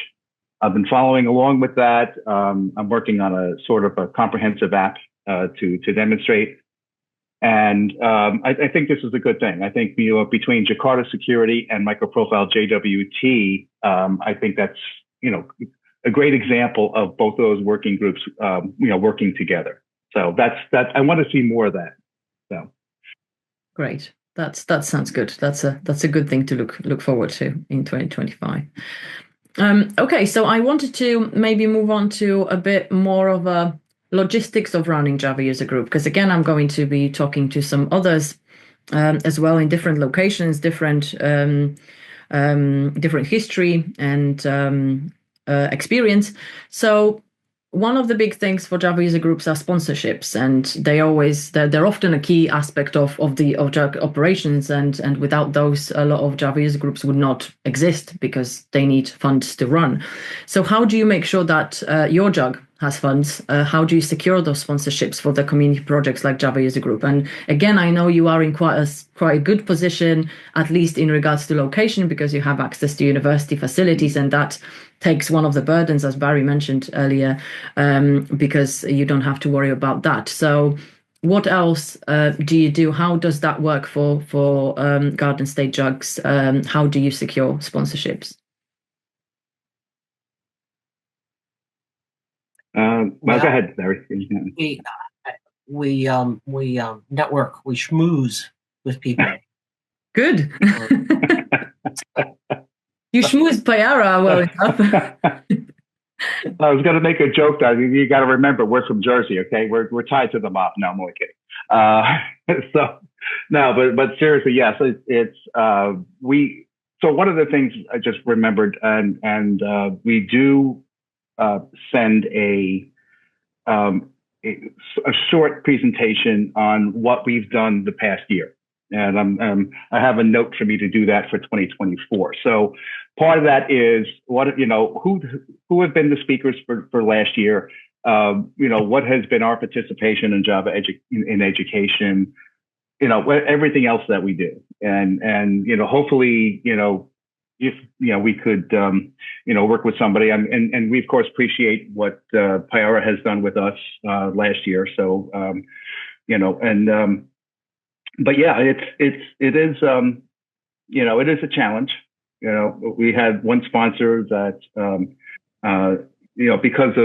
I've been following along with that. I'm working on a sort of a comprehensive app to demonstrate. And I think this is a good thing. I think between Jakarta Security and microprofile JWT, I think that's a great example of both those working groups working together. So that's I want to see more of that. So great. That sounds good. That's a good thing to look forward to in 2025. Okay, so I wanted to maybe move on to a bit more of a logistics of running Java user group, because again, I'm going to be talking to some others as well in different locations, different history and experience. So one of the big things for Java user groups are sponsorships, and they're often a key aspect of JUG operations, and without those, a lot of Java user groups would not exist because they need funds to run. So how do you make sure that your JUG has funds? How do you secure those sponsorships for the community projects like Java user group? And again, I know you are in quite a good position, at least in regards to location, because you have access to university facilities, and that takes one of the burdens, as Barry mentioned earlier, because you don't have to worry about that. So what else do you do? How does that work for Garden State JUGs? How do you secure sponsorships? Well, go ahead, Barry. We network, we schmooze with people. Good. You schmooze Payara well enough. I was going to make a joke that you got to remember we're from Jersey, okay? We're tied to the mob. No, I'm only kidding. But seriously, yes, it's So one of the things I just remembered, and we do send a short presentation on what we've done the past year. And I have a note for me to do that for 2024. So part of that is who have been the speakers for last year? What has been our participation in Java in education? Everything else that we do, and hopefully if we could work with somebody, and we of course appreciate what Payara has done with us last year. So but yeah, it is it is a challenge. We had one sponsor that because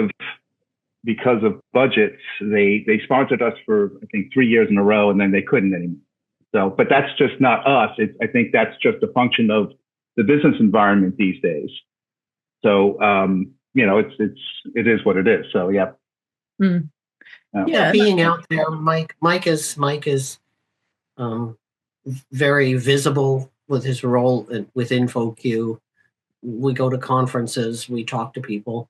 of budgets, they sponsored us for I think 3 years in a row, and then they couldn't anymore. So, but that's just not us. I think that's just a function of the business environment these days. So, it is what it is. So, yeah. Mm. Being out there, Mike is very visible with his role with InfoQ. We go to conferences, we talk to people.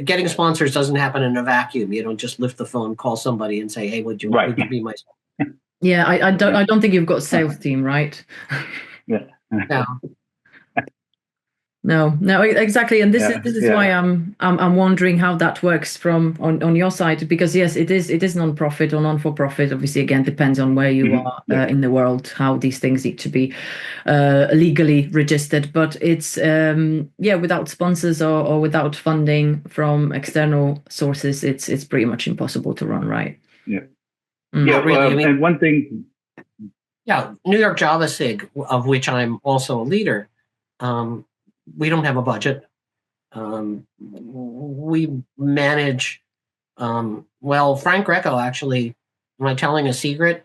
Getting sponsors doesn't happen in a vacuum. You don't just lift the phone, call somebody, and say, "Hey, would you be my sponsor?" Yeah, I don't think you've got a sales team, right? Yeah. No, exactly. And this is why I'm wondering how that works from on your side, because yes, it is non-profit or non-for-profit. Obviously, again, depends on where you are in the world, how these things need to be legally registered. But it's without sponsors or without funding from external sources, it's pretty much impossible to run, right? Yeah. Really. And one thing. Yeah, New York Java SIG, of which I'm also a leader. We don't have a budget. We manage, Frank Greco, actually, am I telling a secret?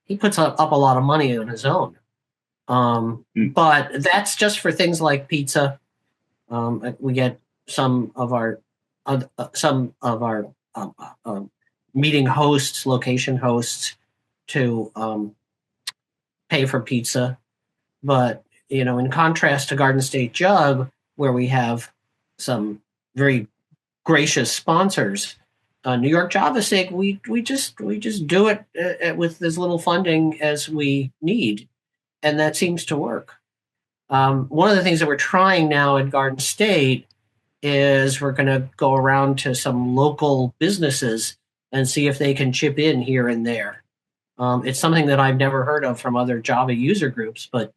He puts up a lot of money on his own. But that's just for things like pizza. We get some of our meeting hosts, location hosts, to pay for pizza. But in contrast to Garden State JUG, where we have some very gracious sponsors, New York Java SIG, we just do it with as little funding as we need, and that seems to work. One of the things that we're trying now at Garden State is we're going to go around to some local businesses and see if they can chip in here and there. It's something that I've never heard of from other Java user groups, but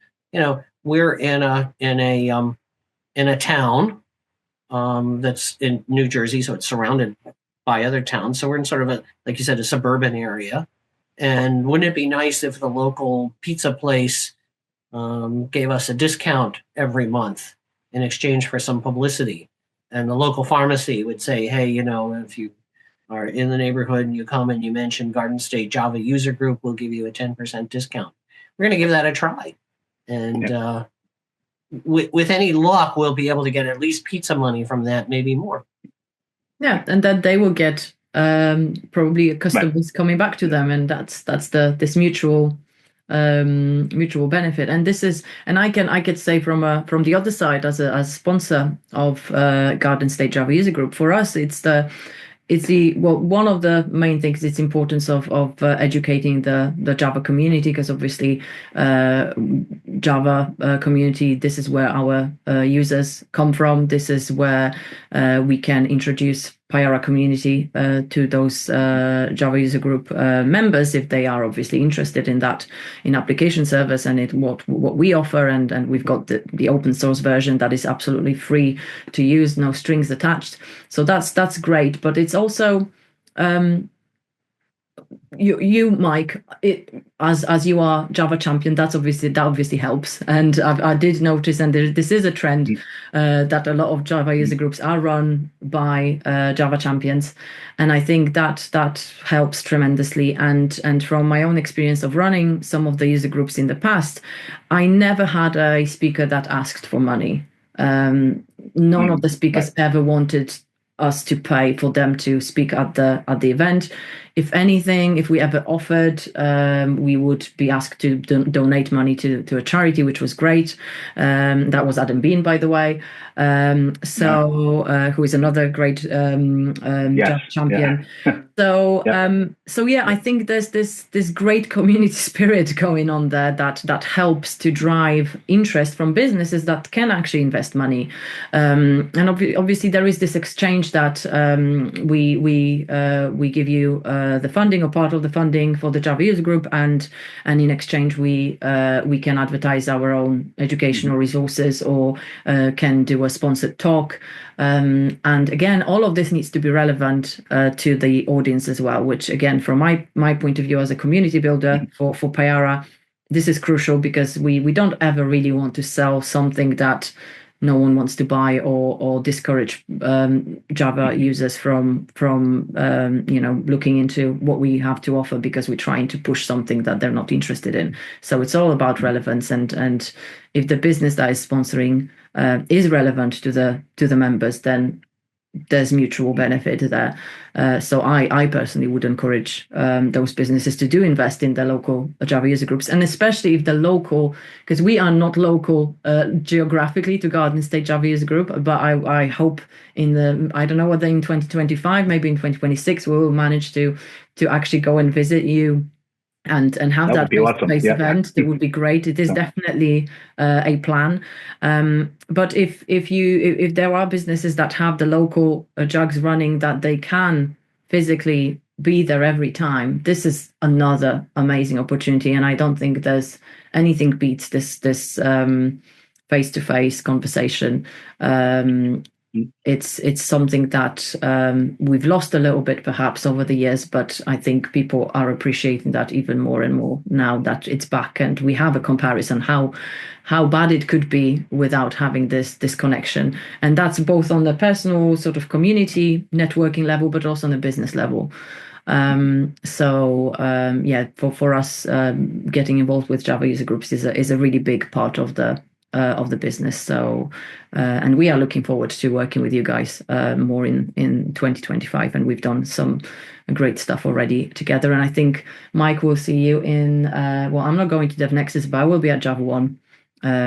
we're in a town that's in New Jersey, so it's surrounded by other towns. So we're in sort of like you said, a suburban area. And wouldn't it be nice if the local pizza place gave us a discount every month in exchange for some publicity? And the local pharmacy would say, hey, if you are in the neighborhood and you come and you mention Garden State Java user group, we'll give you a 10% discount. We're going to give that a try. And with any luck, we'll be able to get at least pizza money from that, maybe more. Yeah, and then they will get probably customers coming back to them, and that's this mutual benefit. And this is, and I could say from the other side as a sponsor of Garden State Java User Group, for us one of the main things, it's importance of educating the Java community, because obviously Java community, this is where our users come from. This is where we can introduce Payara community to those Java user group members, if they are obviously interested in that, in application service and what we offer. And we've got the open source version that is absolutely free to use, no strings attached. So that's great. But it's also you Mike, as you are Java champion, that obviously helps. And I did notice, and this is a trend, that a lot of Java user groups are run by Java champions, and I think that helps tremendously. And from my own experience of running some of the user groups in the past, I never had a speaker that asked for money. None of the speakers ever wanted us to pay for them to speak at the event. If anything, if we ever offered, we would be asked to donate money to a charity, which was great. That was Adam Bean, by the way. Who is another great champion. Yeah. So I think there's this great community spirit going on there that helps to drive interest from businesses that can actually invest money. And obviously there is this exchange that we give you the funding or part of the funding for the Java user group, and in exchange we can advertise our own educational resources or can do a sponsored talk. And again, all of this needs to be relevant to the audience as well, which again, from my point of view as a community builder for Payara, this is crucial, because we don't ever really want to sell something that no one wants to buy, or discourage Java users from looking into what we have to offer, because we're trying to push something that they're not interested in. So it's all about relevance, and if the business that is sponsoring is relevant to the members, then there's mutual benefit there. So I personally would encourage those businesses to do invest in the local Java user groups, and especially if the local, because we are not local geographically to Garden State Java user group, but I hope I don't know whether in 2025, maybe in 2026, we will manage to actually go and visit you and have that face-to-face event. That would be great. It is definitely a plan. But if there are businesses that have the local jugs running, that they can physically be there every time, this is another amazing opportunity. And I don't think there's anything beats this face-to-face conversation. It's something that we've lost a little bit perhaps over the years, but I think people are appreciating that even more and more now that it's back, and we have a comparison how bad it could be without having this connection. And that's both on the personal sort of community networking level, but also on the business level. For us, getting involved with Java user groups is a really big part of the business. So and we are looking forward to working with you guys more in 2025, and we've done some great stuff already together. And I think Mike will see you in I'm not going to DevNexus, but I will be at Java 1,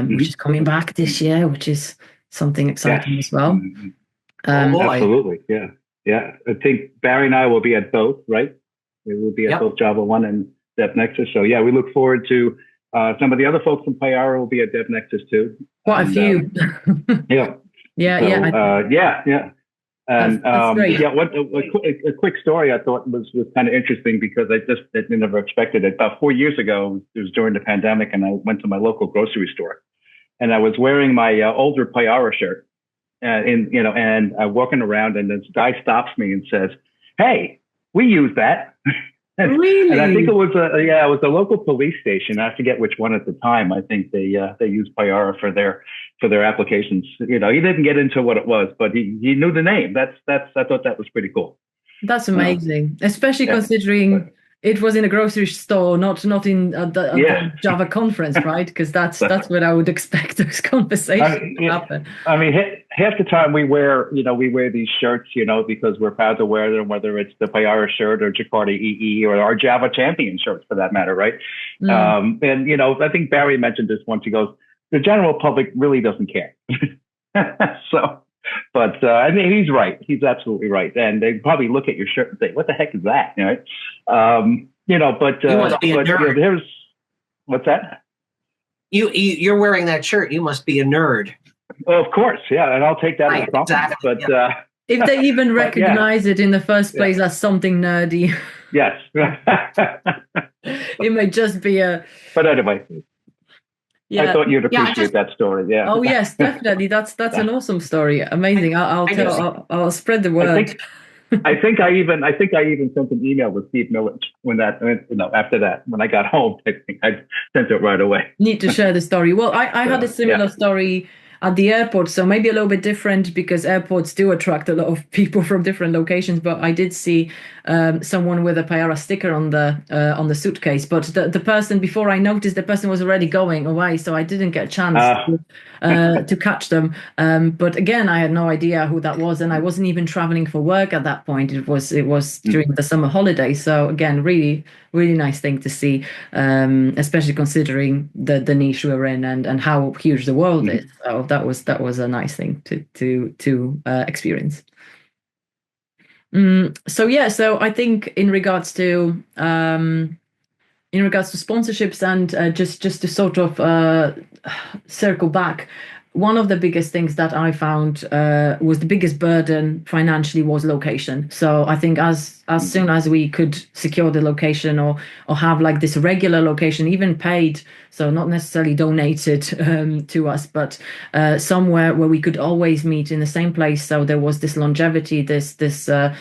which is coming back this year, which is something exciting as well. Absolutely, yeah. I think Barry and I will be at both, right? We will be at both Java 1 and DevNexus. So yeah, we look forward to. Some of the other folks from Payara will be at DevNexus too. Quite a few. And a quick story I thought was kind of interesting, because I never expected it. About 4 years ago, it was during the pandemic, and I went to my local grocery store, and I was wearing my older Payara shirt, and walking around, and this guy stops me and says, "Hey, we use that." Really? And I think it was a local police station. I forget which one at the time. I think they used Payara for their applications. He didn't get into what it was, but he knew the name. I thought that was pretty cool. That's amazing, especially considering it was in a grocery store, not in the Java conference, right? Because that's what I would expect those conversations to happen. I mean, half the time we wear these shirts, because we're proud to wear them, whether it's the Payara shirt or Jakarta EE or our Java champion shirts for that matter, right? And I think Barry mentioned this once. He goes, the general public really doesn't care. So. But I mean, he's right. He's absolutely right. And they probably look at your shirt and say, "What the heck is that?" Right? There's what's that? You're wearing that shirt. You must be a nerd. Well, of course, yeah. And I'll take that as a compliment. Exactly, but if they even recognize it in the first place as something nerdy, yes, it may just be a. But anyway. Yeah. I thought you'd appreciate that story. Yeah. Oh yes, definitely. That's an awesome story. Amazing. I'll spread the word. I think I even sent an email with Steve Millage when after that, when I got home, I think I sent it right away. Need to share the story. Well, I had a similar story at the airport, so maybe a little bit different, because airports do attract a lot of people from different locations. But I did see someone with a Payara sticker on the suitcase. But the person, before I noticed, the person was already going away, so I didn't get a chance to catch them. But again, I had no idea who that was, and I wasn't even traveling for work at that point. It was during the summer holiday. So again, really, really nice thing to see, especially considering the niche we're in and how huge the world is. So that was a nice thing to experience. So I think in regards to sponsorships and just to sort of circle back, one of the biggest things that I found was the biggest burden financially was location. So I think as soon as we could secure the location or have like this regular location, even paid, so not necessarily donated to us, but somewhere where we could always meet in the same place. So there was this longevity, this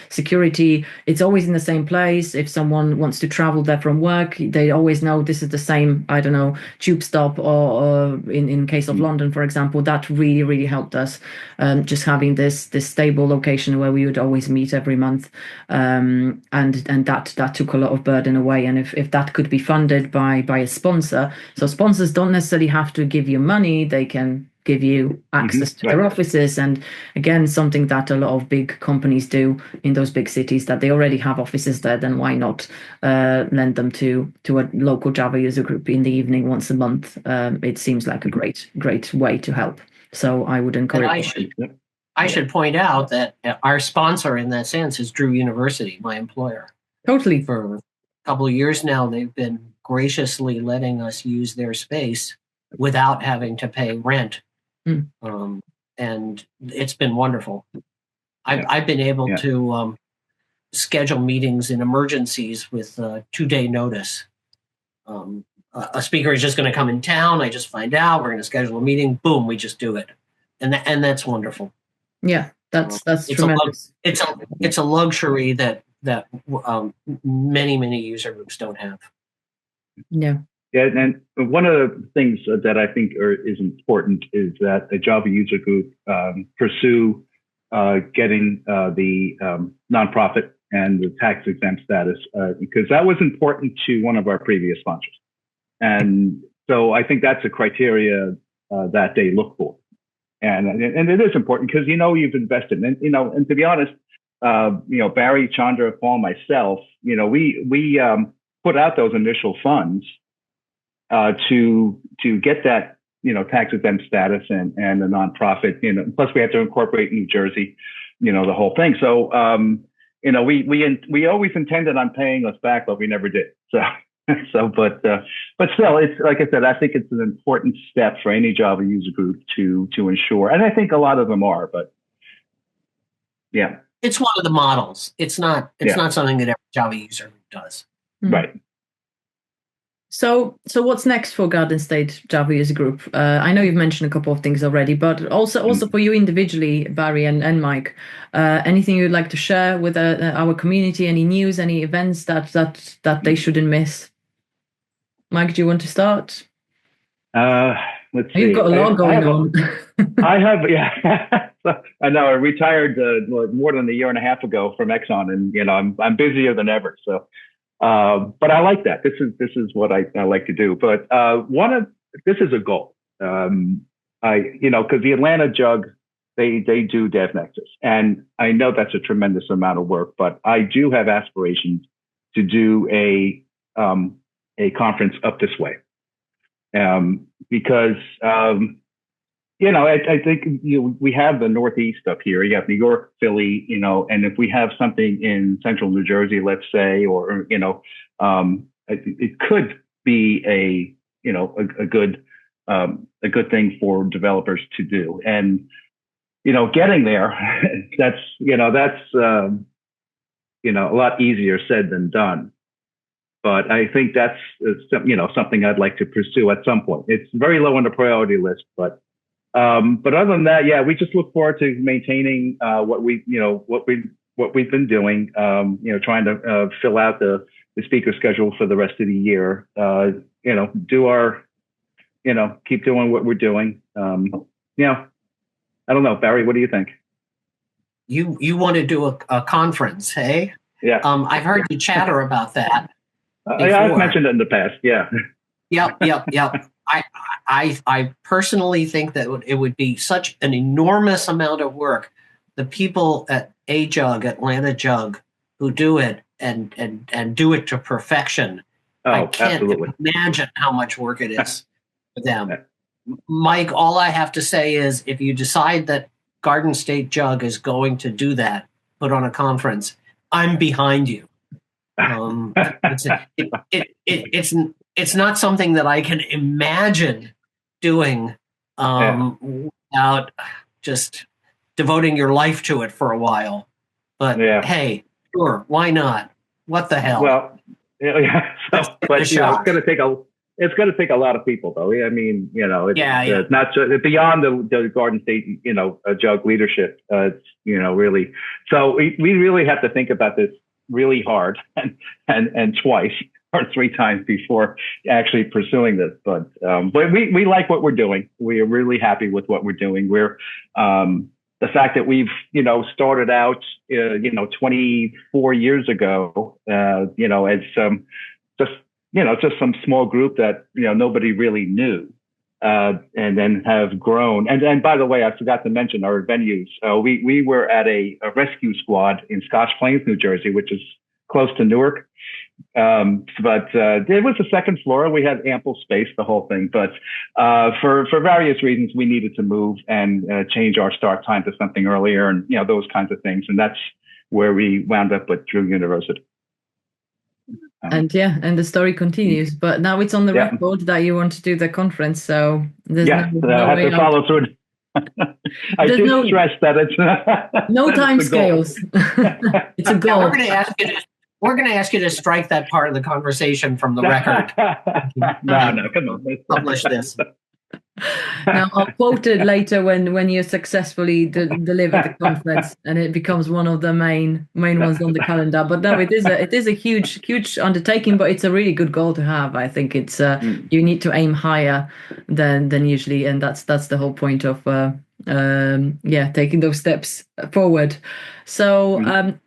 security. It's always in the same place. If someone wants to travel there from work, they always know this is the same, I don't know, tube stop, or in case of London, for example. That really, really helped us, just having this stable location where we would always meet every month. And that took a lot of burden away. And if that could be funded by a sponsor, so sponsors don't necessarily have to give you money, they can give you access to their offices. And again, something that a lot of big companies do in those big cities, that they already have offices there, then why not lend them to a local Java user group in the evening once a month? It seems like a great way to help. So I would encourage. I should point out that our sponsor in that sense is Drew University, my employer. Totally. For a couple of years now, they've been graciously letting us use their space without having to pay rent. And it's been wonderful. I've been able to schedule meetings in emergencies with 2-day notice. A speaker is just going to come in town. I just find out, we're going to schedule a meeting. Boom, we just do it. And that's wonderful. Yeah, that's tremendous. It's a luxury that many user groups don't have. Yeah. Yeah, and one of the things that I think is important is that the Java user group pursue getting the nonprofit and the tax exempt status, because that was important to one of our previous sponsors. And so I think that's a criteria that they look for. And it is important because, you've invested. And to be honest, Barry, Chandra, Paul, myself, we put out those initial funds to get that, tax exempt status and a nonprofit, plus we have to incorporate New Jersey, the whole thing. So, we always intended on paying us back, but we never did. But still, it's like I said, I think it's an important step for any Java user group to ensure, and I think a lot of them are, but yeah. It's one of the models. It's not something that every Java user group does. Right. So what's next for Garden State Java user group? I know you've mentioned a couple of things already, but also for you individually, Barry and Mike, anything you'd like to share with our community? Any news, any events that they shouldn't miss? Mike, do you want to start? Let's see. You've got a lot going on. I have, yeah. I know. I retired more than a year and a half ago from Exxon, and I'm busier than ever. So. But I like that. This is what I like to do. But this is a goal. Because the Atlanta JUG, they do DevNexus, and I know that's a tremendous amount of work. But I do have aspirations to do a conference up this way, because I think we have the Northeast up here. You have New York, Philly, and if we have something in central New Jersey, let's say, or it could be a good thing for developers to do. And getting there, that's a lot easier said than done. But I think that's something I'd like to pursue at some point. It's very low on the priority list, but other than that, yeah, we just look forward to maintaining what we've been doing. Trying to fill out the speaker schedule for the rest of the year. Do our, keep doing what we're doing. I don't know, Barry, what do you think? You want to do a conference, hey? Yeah. I've heard you chatter about that. I've mentioned it in the past. Yeah. Yep. I personally think that it would be such an enormous amount of work. The people at JUG, Atlanta JUG, who do it and do it to perfection. I can't imagine how much work it is for them. Mike, all I have to say is if you decide that Garden State JUG is going to do that, put on a conference, I'm behind you. It's not something that I can imagine doing about just devoting your life to it for a while. But hey, sure, why not? What the hell? Well, yeah. So, but it's going to take a lot of people, though. I mean, it's not just beyond the Garden State, JUG leadership. It's really. So we really have to think about this really hard and twice or three times before actually pursuing this. But we like what we're doing. We are really happy with what we're doing. We're the fact that we've, started out, 24 years ago, as just some small group that, nobody really knew, and then have grown. And by the way, I forgot to mention our venues. We were at a rescue squad in Scotch Plains, New Jersey, which is close to Newark. But it was the second floor. We had ample space, the whole thing. But for various reasons, we needed to move and change our start time to something earlier, and those kinds of things. And that's where we wound up with JUG University. And the story continues. But now it's on the record that you want to do the conference. So there's I have to follow through. I do stress that it's no time scales. It's a goal. We're going to ask you to strike that part of the conversation from the record. No, come on. Publish this. Now, I'll quote it later when you successfully deliver the conference and it becomes one of the main ones on the calendar. But no, it is a huge undertaking, but it's a really good goal to have. I think it's you need to aim higher than usually, and that's the whole point of taking those steps forward. So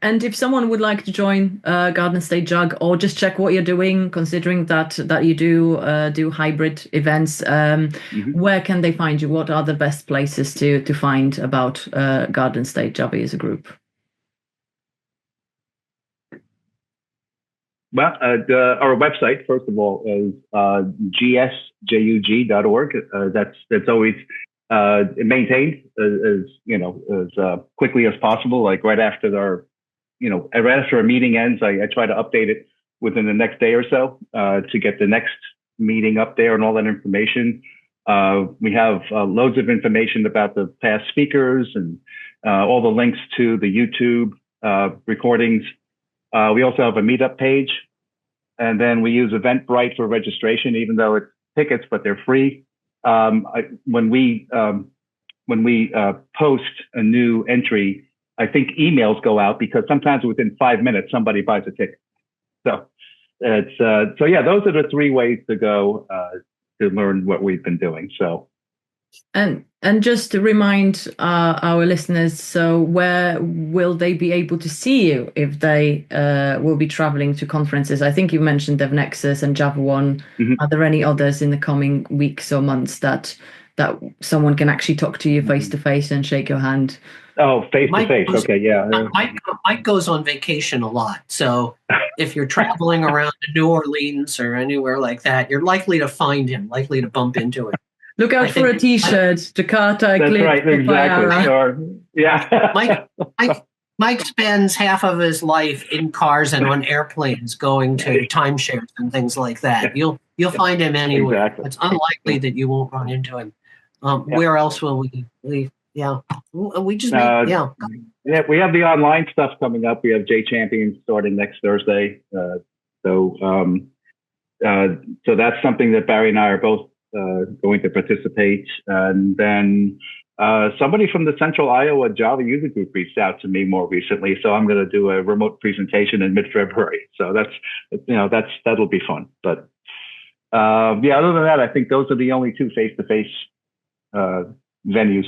and if someone would like to join Garden State JUG or just check what you're doing, considering that you do hybrid events, where can they find you? What are the best places to find about Garden State JUG as a group? Well, our website, first of all, is gsjug.org. That's always maintained as quickly as possible. Like right after a meeting ends, I try to update it within the next day or so to get the next meeting up there and all that information. We have loads of information about the past speakers and all the links to the YouTube recordings. We also have a meetup page, and then we use Eventbrite for registration, even though it's tickets, but they're free. When we post a new entry, I think emails go out because sometimes within 5 minutes somebody buys a ticket. So it's those are the three ways to go to learn what we've been doing. So and just to remind our listeners, so where will they be able to see you if they will be traveling to conferences? I think you mentioned DevNexus and Java One. Are there any others in the coming weeks or months that someone can actually talk to you face to face and shake your hand? Oh, face to face. Okay, yeah. Mike goes on vacation a lot, so if you're traveling around New Orleans or anywhere like that, you're likely to find him, likely to bump into him. Look out for a T-shirt, Jakarta. That's right, exactly. Sure. Yeah. Mike spends half of his life in cars and on airplanes going to timeshares and things like that. You'll find him anywhere. Exactly. It's unlikely that you won't run into him. Where else will we? We just we have the online stuff coming up. We have J Champions starting next Thursday. So that's something that Barry and I are both going to participate. And then somebody from the Central Iowa Java user group reached out to me more recently, so I'm going to do a remote presentation in mid-February. So that'll be fun. But other than that, I think those are the only two face-to-face venues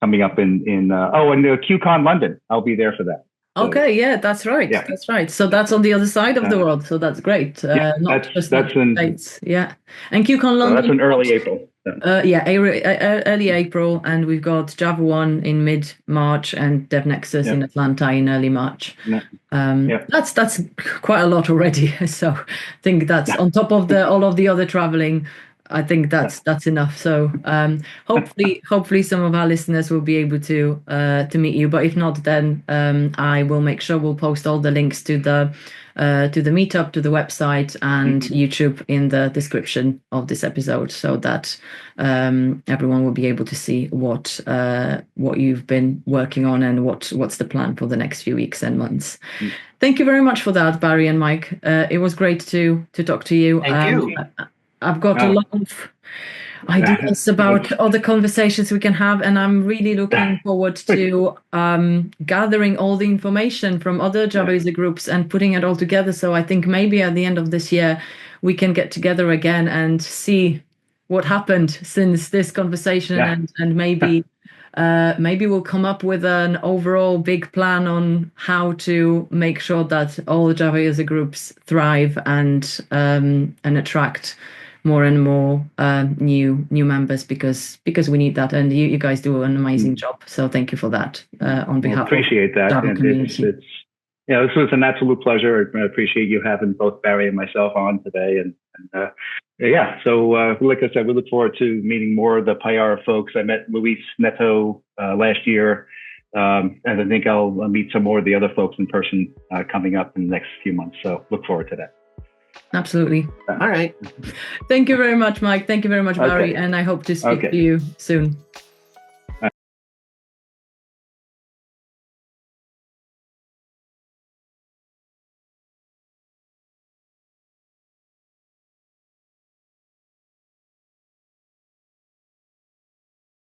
coming up in QCon London. I'll be there for that. Okay, that's right. Yeah. That's right. So that's on the other side of the world. So that's great. Not just that's in States. Yeah. And QCon London. So that's in early April. Early April, and we've got Java One in mid-March and DevNexus in Atlanta in early March. That's quite a lot already. So I think that's on top of all of the other traveling. I think that's enough. So hopefully some of our listeners will be able to meet you. But if not, then I will make sure we'll post all the links to the meetup, to the website, and YouTube in the description of this episode, so that everyone will be able to see what you've been working on and what's the plan for the next few weeks and months. Thank you very much for that, Barry and Mike. It was great to talk to you. Thank you. I've got a lot of ideas about other conversations we can have, and I'm really looking forward to gathering all the information from other Java user groups and putting it all together. So I think maybe at the end of this year we can get together again and see what happened since this conversation, and maybe we'll come up with an overall big plan on how to make sure that all Java user groups thrive and attract more and more new members, because we need that, and you guys do an amazing job. So thank you for that on behalf. Appreciate that. Java community. It's this was an absolute pleasure. I appreciate you having both Barry and myself on today, and So like I said, we look forward to meeting more of the Payara folks. I met Luis Neto last year, and I think I'll meet some more of the other folks in person coming up in the next few months. So look forward to that. Absolutely. All right. Thank you very much, Mike. Thank you very much, Barry. And I hope to speak to you soon.